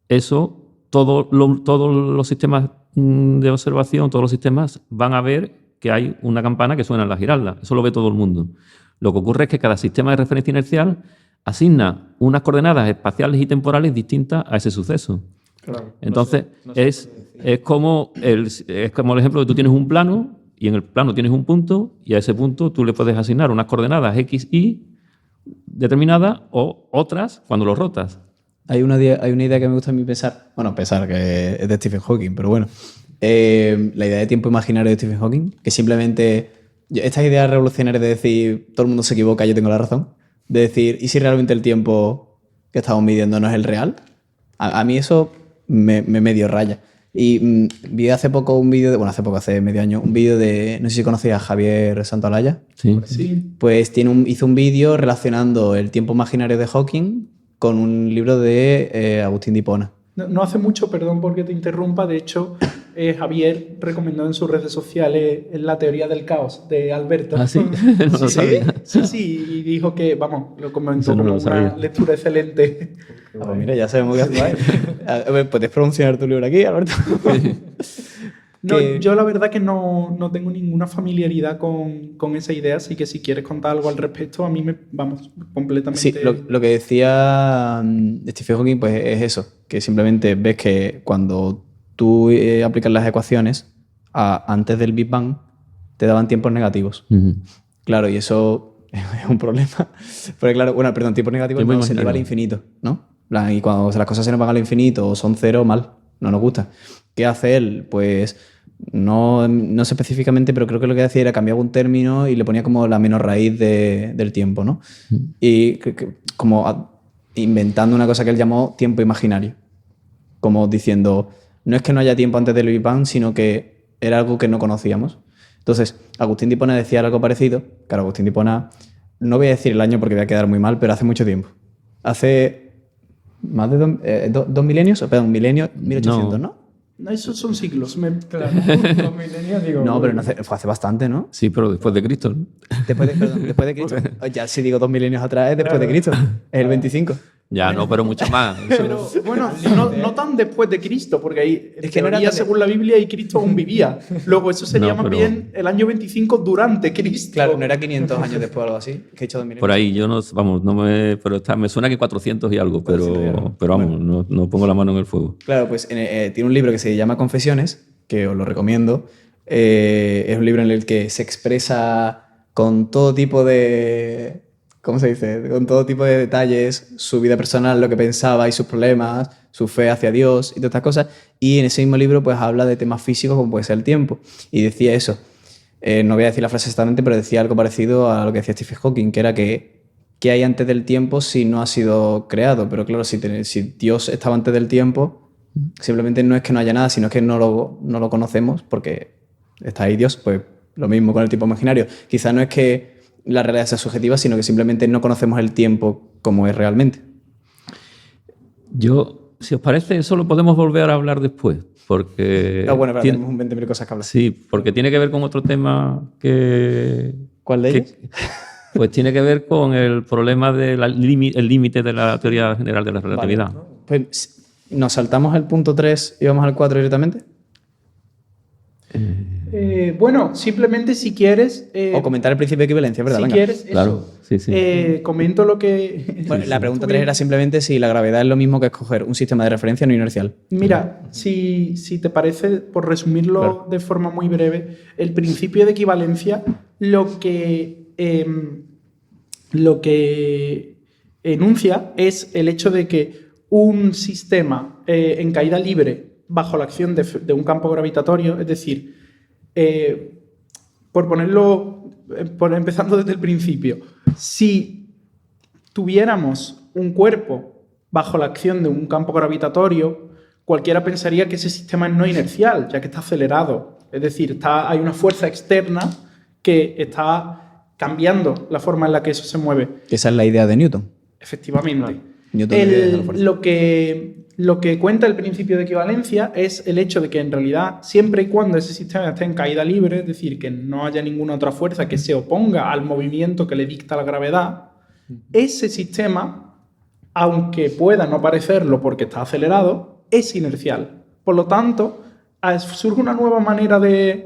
eso, todos los sistemas de observación, todos los sistemas van a ver que hay una campana que suena en la Giralda. Eso lo ve todo el mundo. Lo que ocurre es que cada sistema de referencia inercial asigna unas coordenadas espaciales y temporales distintas a ese suceso. Claro, entonces, es como el ejemplo de tú tienes un plano y en el plano tienes un punto y a ese punto tú le puedes asignar unas coordenadas X, Y determinadas o otras cuando lo rotas. Hay una idea que me gusta a mí pensar, que es de Stephen Hawking, pero bueno, la idea de tiempo imaginario de Stephen Hawking, que simplemente, esta idea revolucionaria de decir todo el mundo se equivoca, yo tengo la razón, de decir, ¿y si realmente el tiempo que estamos midiendo no es el real? A mí eso me medio raya. Y vi hace poco un vídeo, hace medio año, un vídeo de, no sé si conocías a Javier Santolaya. Sí. Pues hizo un vídeo relacionando el tiempo imaginario de Hawking con un libro de Agustín de Hipona. No hace mucho, perdón porque te interrumpa, de hecho, Javier recomendó en sus redes sociales la teoría del caos de Alberto. ¿Ah, sí? No lo sabía. Sí, y dijo que, lo comentó como una lectura excelente. Pues mira, ya sabemos qué hacer. ¿Puedes pronunciar tu libro aquí, Alberto? No, yo la verdad que no tengo ninguna familiaridad con esa idea, así que si quieres contar algo al respecto, a mí completamente... Sí, lo que decía Stephen Hawking pues es eso, que simplemente ves que cuando tú aplicas las ecuaciones, antes del Big Bang te daban tiempos negativos. Uh-huh. Claro, y eso es un problema. Porque claro, tiempos negativos no se lleva al infinito, ¿no? Y cuando las cosas se nos van al infinito o son cero, mal, no nos gusta. ¿Qué hace él? Pues no sé específicamente, pero creo que lo que hacía era cambiar un término y le ponía como la menor raíz del tiempo, ¿no? Y como inventando una cosa que él llamó tiempo imaginario. Como diciendo, no es que no haya tiempo antes del Big Bang, sino que era algo que no conocíamos. Entonces, Agustín de Hipona decía algo parecido. Claro, Agustín de Hipona, no voy a decir el año porque voy a quedar muy mal, pero hace mucho tiempo. hace más de dos milenios, o perdón, un milenio, 1800, ¿no? No, esos son siglos. Claro, No, pero fue hace bastante, ¿no? Sí, pero después de Cristo, ¿no? Después de Cristo. Ya si digo 2 milenios atrás es después de Cristo. Es el 25. Ya, no, pero mucho más. Pero bueno, no tan después de Cristo, porque ahí, Es que no era tan según la Biblia, y Cristo aún vivía. Luego, eso sería No, más pero- bien el año 25 durante Cristo. Claro, no era 500 años después o algo así. Que he hecho 2 milenios. Por ahí, yo no, vamos, no me, pero me suena que 400 y algo, pero vamos, no pongo la mano en el fuego. Claro, pues tiene un libro que se llama Confesiones, que os lo recomiendo. Es un libro en el que se expresa con todo tipo de... ¿Cómo se dice? Con todo tipo de detalles, su vida personal, lo que pensaba y sus problemas, su fe hacia Dios y todas estas cosas. Y en ese mismo libro pues habla de temas físicos como puede ser el tiempo. Y decía eso. No voy a decir la frase exactamente, pero decía algo parecido a lo que decía Stephen Hawking, que era que ¿qué hay antes del tiempo si no ha sido creado? Pero claro, si Dios estaba antes del tiempo, simplemente no es que no haya nada, sino que no lo conocemos porque está ahí Dios. Pues lo mismo con el tiempo imaginario. Quizá no es que la realidad sea subjetiva, sino que simplemente no conocemos el tiempo como es realmente. Yo, si os parece, eso lo podemos volver a hablar después, porque... Bueno, pero tenemos un 20.000 cosas que hablar. Sí, porque tiene que ver con otro tema que... ¿Cuál de ellos? Pues tiene que ver con el problema del límite de la teoría general de la relatividad. Vale. Pues, ¿nos saltamos el punto 3 y vamos al 4 directamente? Bueno, simplemente si quieres... O comentar el principio de equivalencia, ¿verdad? Si Venga. quieres, eso. Claro, sí. Comento lo que... Bueno, la pregunta 3 era simplemente si la gravedad es lo mismo que escoger un sistema de referencia no inercial. Mira, si te parece, por resumirlo de forma muy breve, el principio de equivalencia lo que enuncia es el hecho de que un sistema en caída libre bajo la acción de un campo gravitatorio, es decir, por ponerlo, empezando desde el principio, si tuviéramos un cuerpo bajo la acción de un campo gravitatorio, cualquiera pensaría que ese sistema es no inercial, ya que está acelerado. Es decir, hay una fuerza externa que está cambiando la forma en la que eso se mueve. Esa es la idea de Newton. Efectivamente. Newton diría de la fuerza. Lo que cuenta el principio de equivalencia es el hecho de que en realidad, siempre y cuando ese sistema esté en caída libre, es decir, que no haya ninguna otra fuerza que se oponga al movimiento que le dicta la gravedad, ese sistema, aunque pueda no parecerlo porque está acelerado, es inercial. Por lo tanto, surge una nueva manera de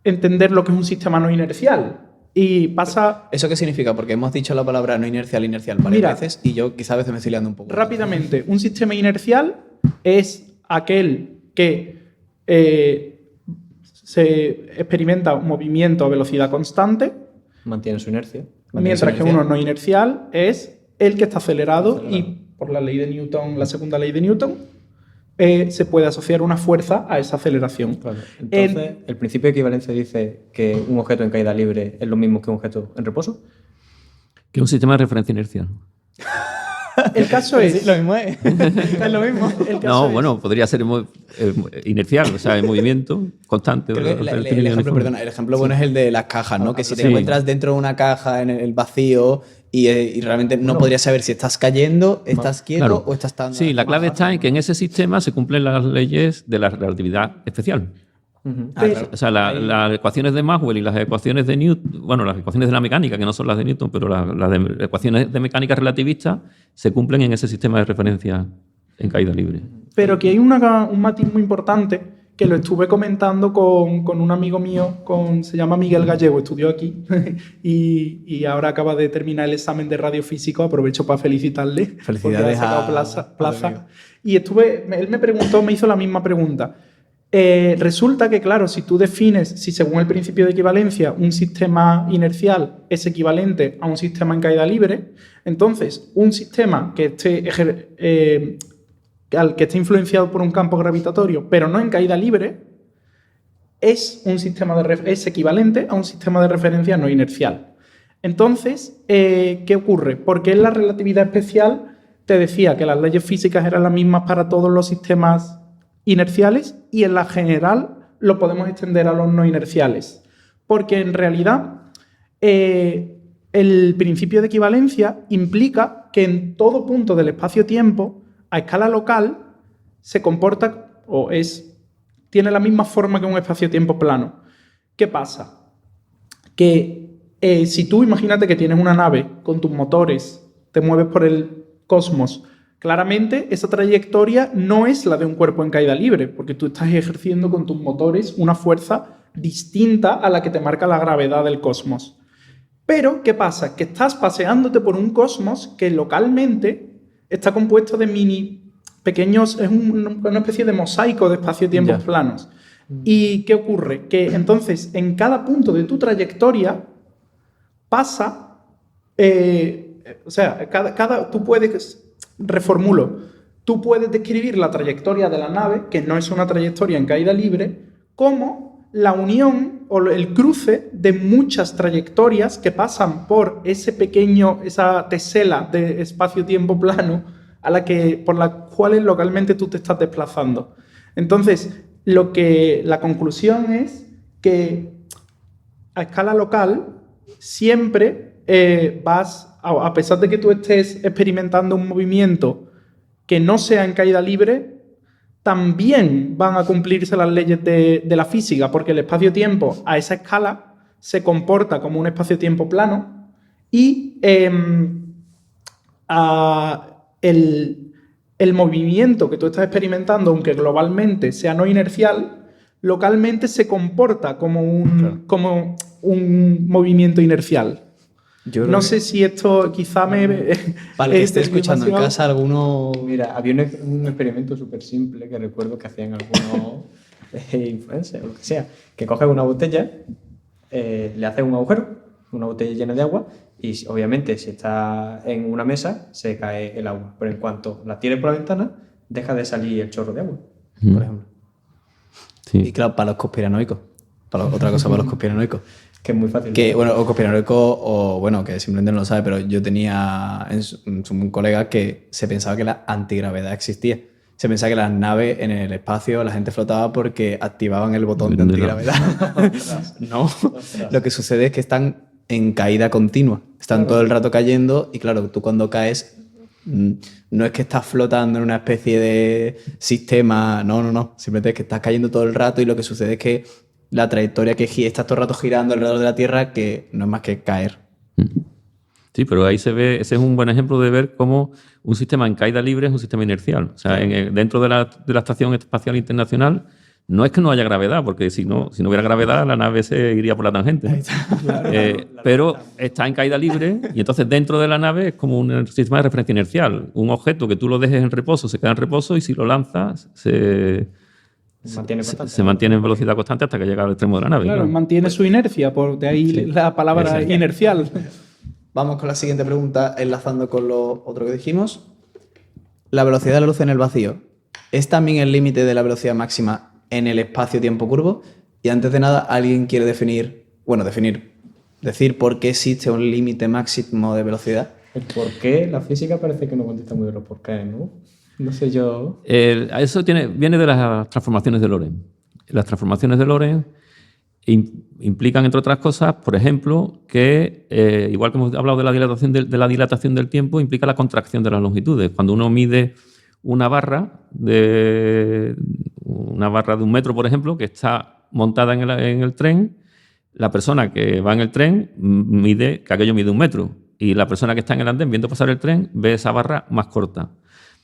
entender lo que es un sistema no inercial. Y pasa... ¿Eso qué significa? Porque hemos dicho la palabra no inencial, inercial varias veces y yo quizá a veces me estoy liando un poco. Rápidamente, un sistema inercial es aquel que se experimenta un movimiento a velocidad constante. Mantiene su inercia. Mientras que uno no inercial es el que está acelerado y por la ley de Newton, la segunda ley de Newton, se puede asociar una fuerza a esa aceleración. Claro. Entonces, el principio de equivalencia dice que un objeto en caída libre es lo mismo que un objeto en reposo. Que es un sistema de referencia inercial. El caso es... Sí, lo mismo es. Es lo mismo. No, bueno, podría ser inercial, o sea, en movimiento constante. Creo que el ejemplo bueno es el de las cajas, ¿no? Que si te encuentras dentro de una caja en el vacío y realmente no podrías saber si estás cayendo, estás quieto o estás tan... Sí, la clave está en que en ese sistema se cumplen las leyes de la relatividad especial. claro. O sea, las ecuaciones de Maxwell y las ecuaciones de Newton, bueno, las ecuaciones de la mecánica, que no son las de Newton, pero las ecuaciones de mecánica relativista se cumplen en ese sistema de referencia en caída libre. Pero que hay un matiz muy importante que lo estuve comentando con un amigo mío, se llama Miguel Gallego, estudió aquí y ahora acaba de terminar el examen de radiofísico, aprovecho para felicitarle. Felicidades porque ha sacado plaza. Y él me preguntó, me hizo la misma pregunta. Resulta que, claro, si tú defines, si según el principio de equivalencia un sistema inercial es equivalente a un sistema en caída libre, entonces un sistema que esté influenciado por un campo gravitatorio, pero no en caída libre, es equivalente a un sistema de referencia no inercial. Entonces, ¿qué ocurre? Porque en la relatividad especial te decía que las leyes físicas eran las mismas para todos los sistemas inerciales y en la general lo podemos extender a los no inerciales. Porque en realidad el principio de equivalencia implica que en todo punto del espacio-tiempo, a escala local, se comporta tiene la misma forma que un espacio-tiempo plano. ¿Qué pasa? Que si tú imagínate que tienes una nave con tus motores, te mueves por el cosmos, claramente esa trayectoria no es la de un cuerpo en caída libre, porque tú estás ejerciendo con tus motores una fuerza distinta a la que te marca la gravedad del cosmos. Pero, ¿qué pasa? Que estás paseándote por un cosmos que localmente está compuesto de pequeños, es una especie de mosaico de espacio-tiempos planos. ¿Y qué ocurre? Que entonces en cada punto de tu trayectoria pasa, tú puedes, reformulo, tú puedes describir la trayectoria de la nave, que no es una trayectoria en caída libre, como la unión o el cruce de muchas trayectorias que pasan por esa tesela de espacio-tiempo plano por las cuales localmente tú te estás desplazando. Entonces, la conclusión es que a escala local siempre a pesar de que tú estés experimentando un movimiento que no sea en caída libre, también van a cumplirse las leyes de la física, porque el espacio-tiempo a esa escala se comporta como un espacio-tiempo plano y el movimiento que tú estás experimentando, aunque globalmente sea no inercial, localmente se comporta como un movimiento inercial. No sé si esto quizá Para el que esté escuchando en casa, alguno... Mira, había un experimento súper simple que recuerdo que hacían algunos influencers o lo que sea, que coges una botella, le haces un agujero, una botella llena de agua, y obviamente si está en una mesa se cae el agua, pero en cuanto la tires por la ventana deja de salir el chorro de agua, por ejemplo. Sí. Y claro, para los conspiranoicos, otra cosa para los conspiranoicos, que es muy fácil. O conspiranoico, o bueno, que simplemente no lo sabe, pero yo tenía un colega que se pensaba que la antigravedad existía. Se pensaba que las naves en el espacio, la gente flotaba porque activaban el botón de antigravedad. No, lo que sucede es que están en caída continua. Están todo el rato cayendo y claro, tú cuando caes no es que estás flotando en una especie de sistema, no. Simplemente es que estás cayendo todo el rato y lo que sucede es que la trayectoria que estás todo el rato girando alrededor de la Tierra, que no es más que caer. Sí, pero ahí se ve, ese es un buen ejemplo de ver cómo un sistema en caída libre es un sistema inercial. O sea, dentro de la Estación Espacial Internacional no es que no haya gravedad, porque si no hubiera gravedad la nave se iría por la tangente. Pero está en caída libre y entonces dentro de la nave es como un sistema de referencia inercial. Un objeto que tú lo dejes en reposo se queda en reposo y si lo lanzas se mantiene en velocidad constante hasta que llega al extremo de la nave. Claro, mantiene su inercia, de ahí la palabra inercial. Vamos con la siguiente pregunta, enlazando con lo otro que dijimos. ¿La velocidad de la luz en el vacío es también el límite de la velocidad máxima en el espacio-tiempo curvo? Y antes de nada, ¿alguien quiere decir por qué existe un límite máximo de velocidad? ¿El por qué? La física parece que no contesta muy bien los por qué, ¿no? No sé yo... Eso viene de las transformaciones de Lorentz. Las transformaciones de Lorentz implican, entre otras cosas, por ejemplo, que, igual que hemos hablado de la dilatación del tiempo, implica la contracción de las longitudes. Cuando uno mide una barra de 1 metro, por ejemplo, que está montada en el tren, la persona que va en el tren mide que aquello mide 1 metro y la persona que está en el andén viendo pasar el tren ve esa barra más corta.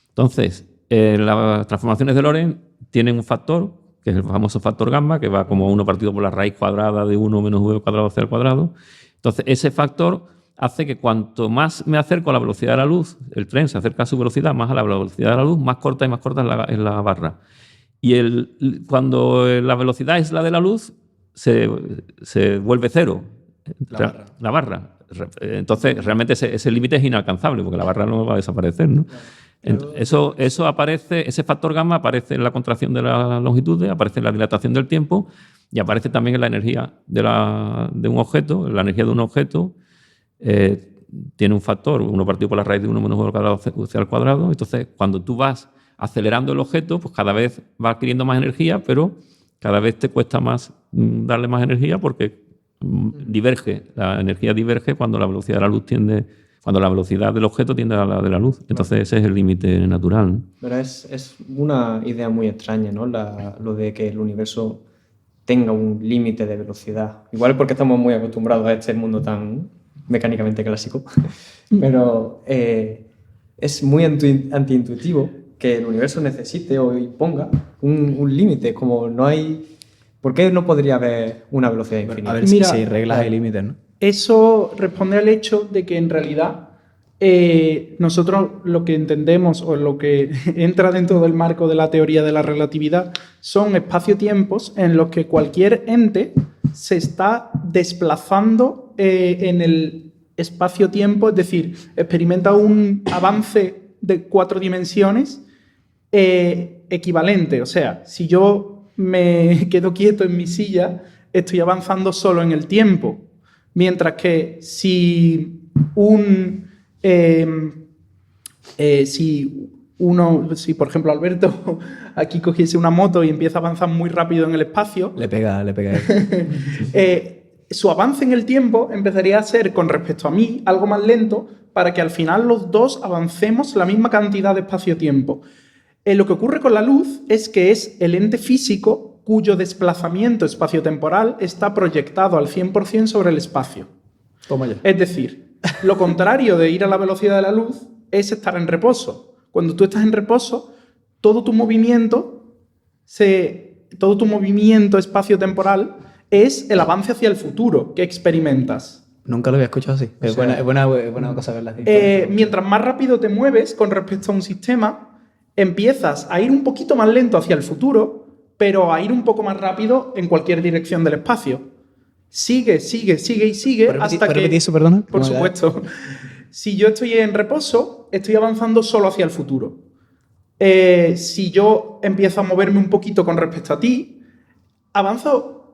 Entonces, las transformaciones de Lorentz tienen un factor, que es el famoso factor gamma, que va como 1 partido por la raíz cuadrada de 1 menos v cuadrado c al cuadrado. Entonces, ese factor hace que cuanto más me acerco a la velocidad de la luz, el tren se acerca a su velocidad, más a la velocidad de la luz, más corta y más corta es la barra. Y cuando la velocidad es la de la luz, se vuelve cero. La barra. Entonces, realmente ese límite es inalcanzable, porque la barra no va a desaparecer, ¿no? Eso aparece, ese factor gamma aparece en la contracción de las longitudes, aparece en la dilatación del tiempo y aparece también en la energía de un objeto. La energía de un objeto tiene un factor, 1 partido por la raíz de 1 menos v al cuadrado c al cuadrado. Entonces, cuando tú vas acelerando el objeto, pues cada vez va adquiriendo más energía, pero cada vez te cuesta más darle más energía porque diverge. La energía diverge cuando la velocidad de la luz cuando la velocidad del objeto tiende a la de la luz. Entonces ese es el límite natural, ¿no? Pero es una idea muy extraña, ¿no? Lo de que el universo tenga un límite de velocidad. Igual porque estamos muy acostumbrados a este mundo tan mecánicamente clásico. Pero es muy antiintuitivo que el universo necesite o imponga un límite. Como no hay... ¿Por qué no podría haber una velocidad infinita? A ver si hay reglas y límites, ¿no? Eso responde al hecho de que en realidad nosotros lo que entendemos o lo que entra dentro del marco de la teoría de la relatividad son espacio-tiempos en los que cualquier ente se está desplazando en el espacio-tiempo, es decir, experimenta un avance de 4 dimensiones equivalente. O sea, si yo me quedo quieto en mi silla, estoy avanzando solo en el tiempo. Mientras que si por ejemplo Alberto aquí cogiese una moto y empieza a avanzar muy rápido en el espacio, le pega su avance en el tiempo empezaría a ser, con respecto a mí, algo más lento para que al final los dos avancemos la misma cantidad de espacio-tiempo. Lo que ocurre con la luz es que es el ente físico cuyo desplazamiento espaciotemporal está proyectado al 100% sobre el espacio. Toma ya. Es decir, lo contrario de ir a la velocidad de la luz es estar en reposo. Cuando tú estás en reposo, todo tu movimiento espaciotemporal es el avance hacia el futuro que experimentas. Nunca lo había escuchado así. Es buena cosa verla así. Mientras más rápido te mueves con respecto a un sistema, empiezas a ir un poquito más lento hacia el futuro, pero a ir un poco más rápido en cualquier dirección del espacio. Sigue hasta que... ¿Repetir eso, perdona? Por supuesto. Si yo estoy en reposo, estoy avanzando solo hacia el futuro. Si yo empiezo a moverme un poquito con respecto a ti,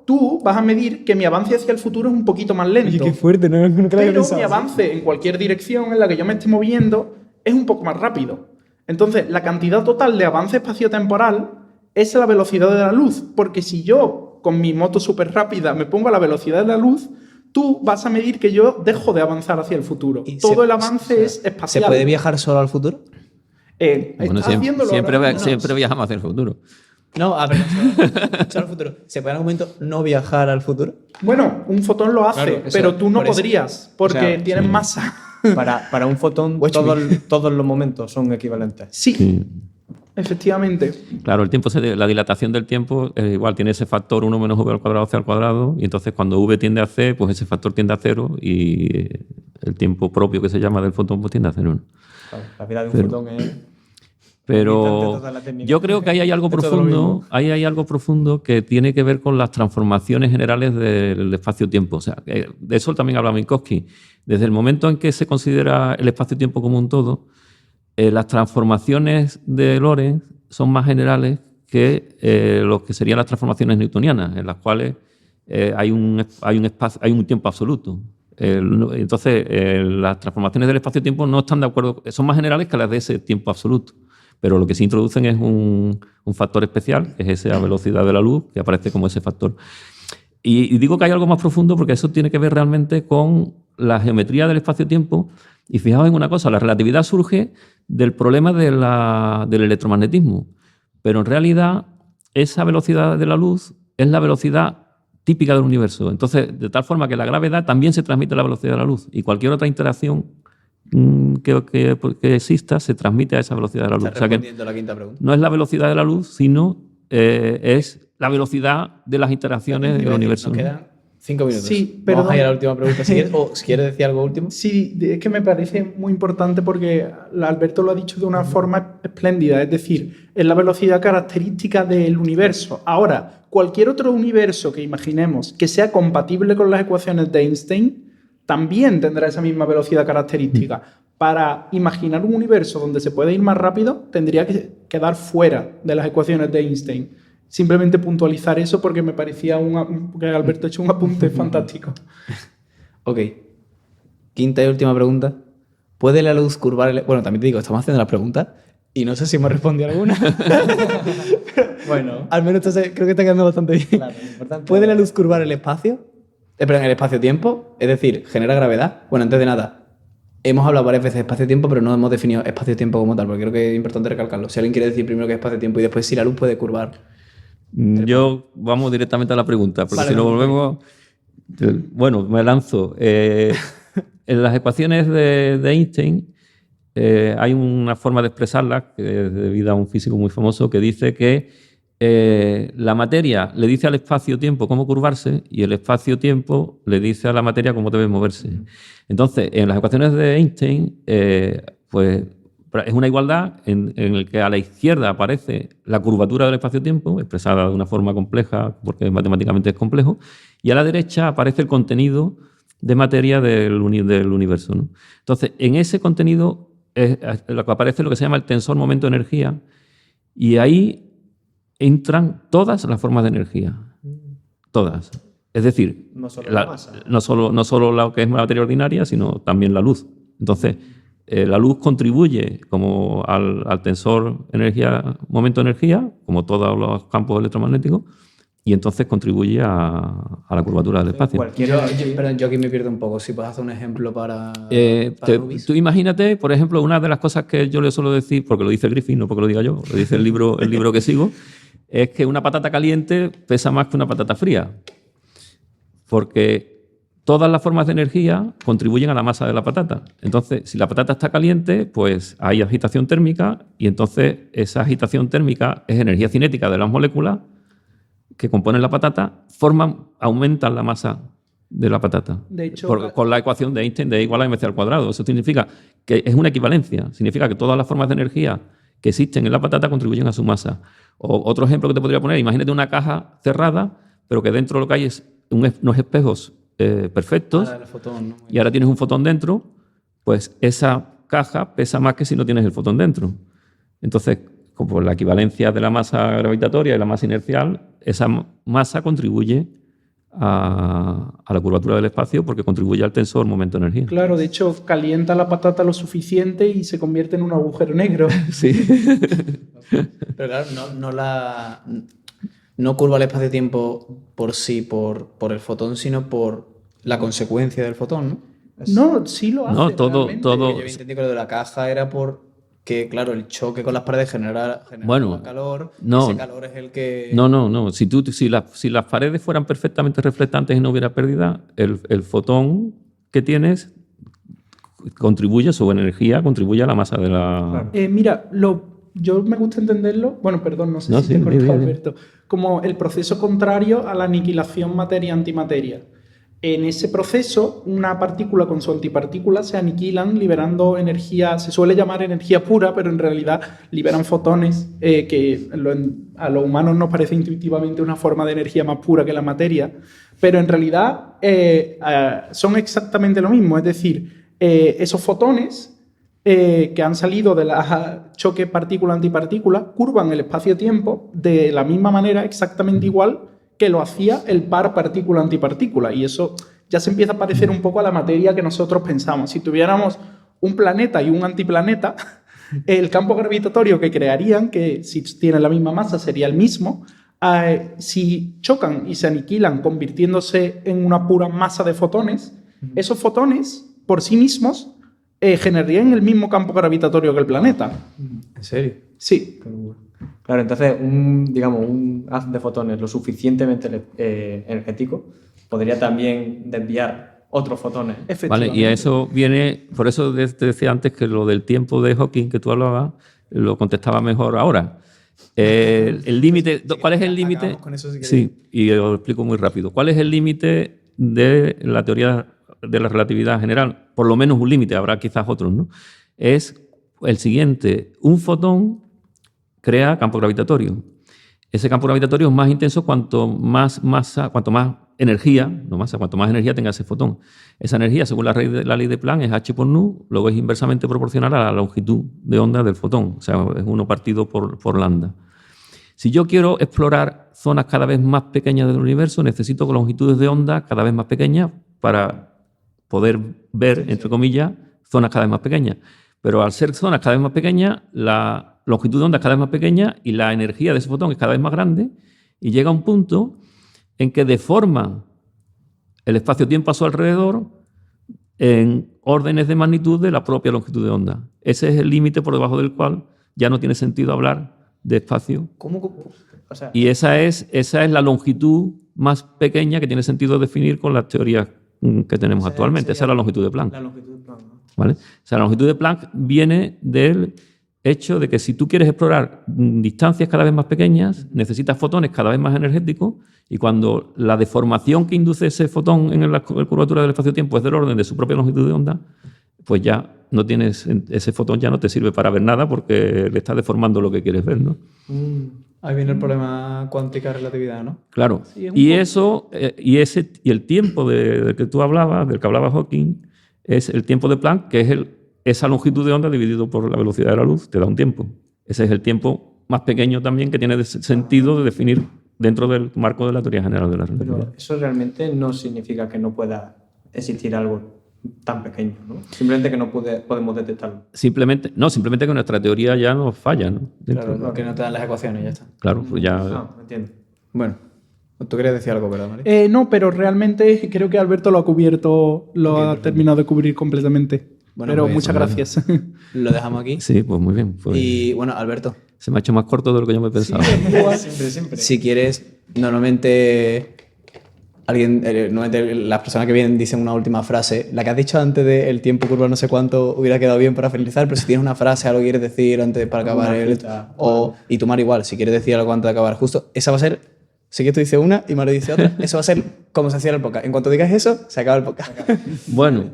tú vas a medir que mi avance hacia el futuro es un poquito más lento. Oye, qué fuerte, no pero mi avance en cualquier dirección en la que yo me esté moviendo es un poco más rápido. Entonces, la cantidad total de avance espaciotemporal es la velocidad de la luz, porque si yo, con mi moto súper rápida, me pongo a la velocidad de la luz, tú vas a medir que yo dejo de avanzar hacia el futuro. Todo el avance es espacial. ¿Se puede viajar solo al futuro? Bueno, siempre viajamos hacia el futuro. No, a ver, solo al futuro. ¿Se puede en algún momento no viajar al futuro? Bueno, un fotón lo hace, claro, pero tú no podrías, porque tienes masa. Para un fotón todos los momentos son equivalentes. Sí. Efectivamente. Claro, el tiempo, la dilatación del tiempo igual tiene ese factor 1 menos v al cuadrado c al cuadrado, y entonces cuando v tiende a c, pues ese factor tiende a 0 y el tiempo propio que se llama del fotón pues tiende a 0. Claro, la vida de un fotón es... Pero yo creo que ahí hay algo profundo que tiene que ver con las transformaciones generales del espacio-tiempo. O sea, de eso también habla Minkowski. Desde el momento en que se considera el espacio-tiempo como un todo, las transformaciones de Lorentz son más generales que lo que serían las transformaciones newtonianas, en las cuales hay un tiempo absoluto. Entonces, las transformaciones del espacio-tiempo no están de acuerdo, son más generales que las de ese tiempo absoluto. Pero lo que se introducen es un factor especial, que es esa velocidad de la luz, que aparece como ese factor. Y digo que hay algo más profundo porque eso tiene que ver realmente con la geometría del espacio-tiempo. Y fijaos en una cosa, la relatividad surge del problema del electromagnetismo. Pero en realidad, esa velocidad de la luz es la velocidad típica del universo. Entonces, de tal forma que la gravedad también se transmite a la velocidad de la luz. Y cualquier otra interacción que exista se transmite a esa velocidad de la luz. Está respondiendo a la quinta pregunta. No es la velocidad de la luz, sino es la velocidad de las interacciones del universo. Nos quedan 5 minutos. Sí, pero vamos a ir a la última pregunta. Si quieres decir algo último. Sí, es que me parece muy importante porque Alberto lo ha dicho de una forma espléndida. Es decir, es la velocidad característica del universo. Ahora, cualquier otro universo que imaginemos que sea compatible con las ecuaciones de Einstein también tendrá esa misma velocidad característica. Para imaginar un universo donde se puede ir más rápido, tendría que quedar fuera de las ecuaciones de Einstein. Simplemente puntualizar eso porque me parecía que Alberto ha hecho un apunte fantástico. Ok. Quinta y última pregunta. ¿Puede la luz curvar el... Bueno, también te digo, estamos haciendo las preguntas y no sé si hemos respondido alguna. Bueno. Al menos entonces creo que está quedando bastante bien. Claro, importante. ¿Puede la luz curvar el espacio? Pero en el espacio-tiempo, es decir, genera gravedad. Bueno, antes de nada, hemos hablado varias veces de espacio-tiempo, pero no hemos definido espacio-tiempo como tal, porque creo que es importante recalcarlo. Si alguien quiere decir primero qué es espacio-tiempo y después si la luz puede curvar. Vamos directamente a la pregunta, porque Vale, si no volvemos... Bueno, me lanzo. En las ecuaciones de Einstein hay una forma de expresarlas, que es debida a un físico muy famoso, que dice que la materia le dice al espacio-tiempo cómo curvarse y el espacio-tiempo le dice a la materia cómo debe moverse. Entonces, en las ecuaciones de Einstein, pues es una igualdad en el que a la izquierda aparece la curvatura del espacio-tiempo, expresada de una forma compleja, porque matemáticamente es complejo, y a la derecha aparece el contenido de materia del universo, ¿no? Entonces, en ese contenido lo que aparece lo que se llama el tensor momento-energía, y ahí entran todas las formas de energía. Todas. Es decir, No solo la masa. no solo lo que es materia ordinaria, sino también la luz. Entonces, la luz contribuye como al tensor momento-energía, como todos los campos electromagnéticos, y entonces contribuye a la curvatura del espacio. Yo aquí me pierdo un poco. Si puedes hacer un ejemplo para Tú imagínate, por ejemplo, una de las cosas que yo le suelo decir, porque lo dice Griffith, no porque lo diga yo, lo dice el libro que sigo, es que una patata caliente pesa más que una patata fría. Porque todas las formas de energía contribuyen a la masa de la patata. Entonces, si la patata está caliente, pues hay agitación térmica, y entonces esa agitación térmica es energía cinética de las moléculas que componen la patata, aumentan la masa de la patata. De hecho, con la ecuación de Einstein de E igual a mc al cuadrado. Eso significa que es una equivalencia. Significa que todas las formas de energía que existen en la patata contribuyen a su masa. O otro ejemplo que te podría poner, imagínate una caja cerrada, pero que dentro lo que hay es unos espejos perfectos, y ahora tienes un fotón dentro, pues esa caja pesa más que si no tienes el fotón dentro. Entonces, como la equivalencia de la masa gravitatoria y la masa inercial, esa masa contribuye a la curvatura del espacio porque contribuye al tensor momento-energía. Claro, de hecho, calienta la patata lo suficiente y se convierte en un agujero negro. Sí. Pero claro, no curva el espacio-tiempo por sí, por el fotón, sino por la consecuencia del fotón, ¿no? No, sí lo hace. No, todo. Yo entendí que lo de la caja era porque, claro, el choque con las paredes genera calor. No, y ese calor es el que... No. Si las paredes fueran perfectamente reflectantes y no hubiera pérdida, el fotón que tienes contribuye, su energía contribuye a la masa de la... Mira, yo me gusta entenderlo. Bueno, perdón, no sé si te he cortado, Alberto. Como el proceso contrario a la aniquilación materia-antimateria. En ese proceso, una partícula con su antipartícula se aniquilan liberando energía, se suele llamar energía pura, pero en realidad liberan fotones que a los humanos nos parece intuitivamente una forma de energía más pura que la materia, pero en realidad son exactamente lo mismo, es decir, esos fotones que han salido del choque partícula-antipartícula curvan el espacio-tiempo de la misma manera, exactamente igual que lo hacía el par partícula-antipartícula. Y eso ya se empieza a parecer un poco a la materia que nosotros pensamos. Si tuviéramos un planeta y un antiplaneta, el campo gravitatorio que crearían, que si tienen la misma masa sería el mismo, si chocan y se aniquilan convirtiéndose en una pura masa de fotones, esos fotones por sí mismos generarían el mismo campo gravitatorio que el planeta. ¿En serio? Sí. Claro, entonces un haz de fotones lo suficientemente energético podría también desviar otros fotones. Vale, y a eso viene, por eso te decía antes que lo del tiempo de Hawking que tú hablabas, lo contestaba mejor ahora. El límite, ¿cuál es el límite? Sí, y lo explico muy rápido. ¿Cuál es el límite de la teoría de la relatividad general? Por lo menos un límite, habrá quizás otros, ¿no? Es el siguiente: un fotón crea campo gravitatorio. Ese campo gravitatorio es más intenso cuanto más masa, cuanto más energía, no masa, cuanto más energía tenga ese fotón. Esa energía, según la ley de Planck, es h por nu, luego es inversamente proporcional a la longitud de onda del fotón, o sea, es 1 partido por lambda. Si yo quiero explorar zonas cada vez más pequeñas del universo, necesito longitudes de onda cada vez más pequeñas para poder ver, entre comillas, zonas cada vez más pequeñas. Pero al ser zonas cada vez más pequeñas, la longitud de onda es cada vez más pequeña y la energía de ese fotón es cada vez más grande, y llega un punto en que deforma el espacio-tiempo a su alrededor en órdenes de magnitud de la propia longitud de onda. Ese es el límite por debajo del cual ya no tiene sentido hablar de espacio. ¿Cómo? O sea, Y esa es la longitud más pequeña que tiene sentido definir con las teorías que tenemos actualmente. Esa es la longitud de Planck. la longitud de Planck, ¿no? ¿Vale? O sea, la longitud de Planck viene del hecho de que si tú quieres explorar distancias cada vez más pequeñas, necesitas fotones cada vez más energéticos, y cuando la deformación que induce ese fotón en la curvatura del espacio-tiempo es del orden de su propia longitud de onda, pues ya no tienes, ese fotón ya no te sirve para ver nada porque le está deformando lo que quieres ver, ¿no? Ahí viene el problema cuántica relatividad, ¿no? Claro. Sí, Y eso, y el tiempo del que tú hablabas, del que hablaba Hawking, es el tiempo de Planck, que es esa longitud de onda dividido por la velocidad de la luz, te da un tiempo. Ese es el tiempo más pequeño también que tiene sentido de definir dentro del marco de la teoría general de la relatividad. Pero eso realmente no significa que no pueda existir algo tan pequeño, ¿no? Simplemente que no podemos detectarlo. Simplemente que nuestra teoría ya nos falla, ¿no? Claro, que no te dan las ecuaciones y ya está. Claro, pues ya... No, entiendo. Bueno, tú querías decir algo, ¿verdad, Mari? No, pero realmente creo que Alberto lo ha cubierto, ha terminado de cubrir completamente. Bueno, pero pues, muchas gracias. Lo dejamos aquí. Sí, pues muy bien. Pues Y bueno, Alberto, se me ha hecho más corto de lo que yo me pensaba. Siempre. si quieres, normalmente las personas que vienen dicen una última frase. La que has dicho antes del tiempo curva no sé cuánto hubiera quedado bien para finalizar, pero si tienes una frase, algo que quieres decir antes para acabar y tu Mar igual, si quieres decir algo antes de acabar, justo, esa va a ser. Si que tú dices una y Mario dice otra, eso va a ser como se hacía el podcast. En cuanto digas eso, se acaba el podcast. Bueno,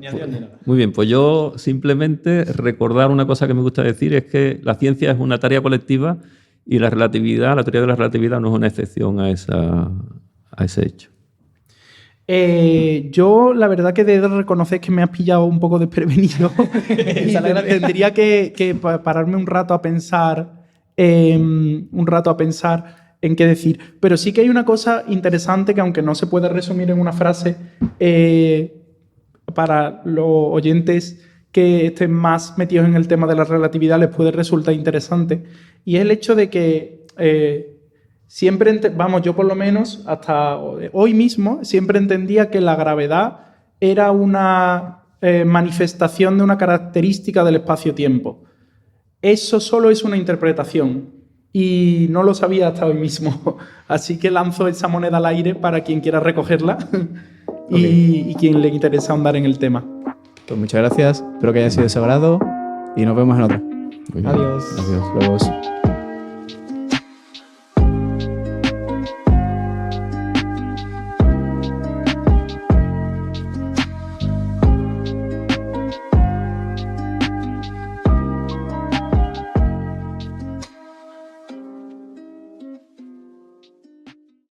muy bien, pues yo simplemente recordar una cosa que me gusta decir, es que la ciencia es una tarea colectiva y la relatividad, la teoría de la relatividad no es una excepción a ese hecho. Yo la verdad que debo reconocer que me has pillado un poco desprevenido y tendría que pararme un rato a pensar en qué decir. Pero sí que hay una cosa interesante que, aunque no se puede resumir en una frase, para los oyentes que estén más metidos en el tema de la relatividad les puede resultar interesante, y es el hecho de que siempre, yo por lo menos hasta hoy mismo, siempre entendía que la gravedad era una manifestación de una característica del espacio-tiempo. Eso solo es una interpretación. Y no lo sabía hasta hoy mismo. Así que lanzo esa moneda al aire para quien quiera recogerla y quien le interesa ahondar en el tema. Pues muchas gracias. Espero que haya sido de su agrado y nos vemos en otra. Muy bien. Adiós. Adiós. Luego.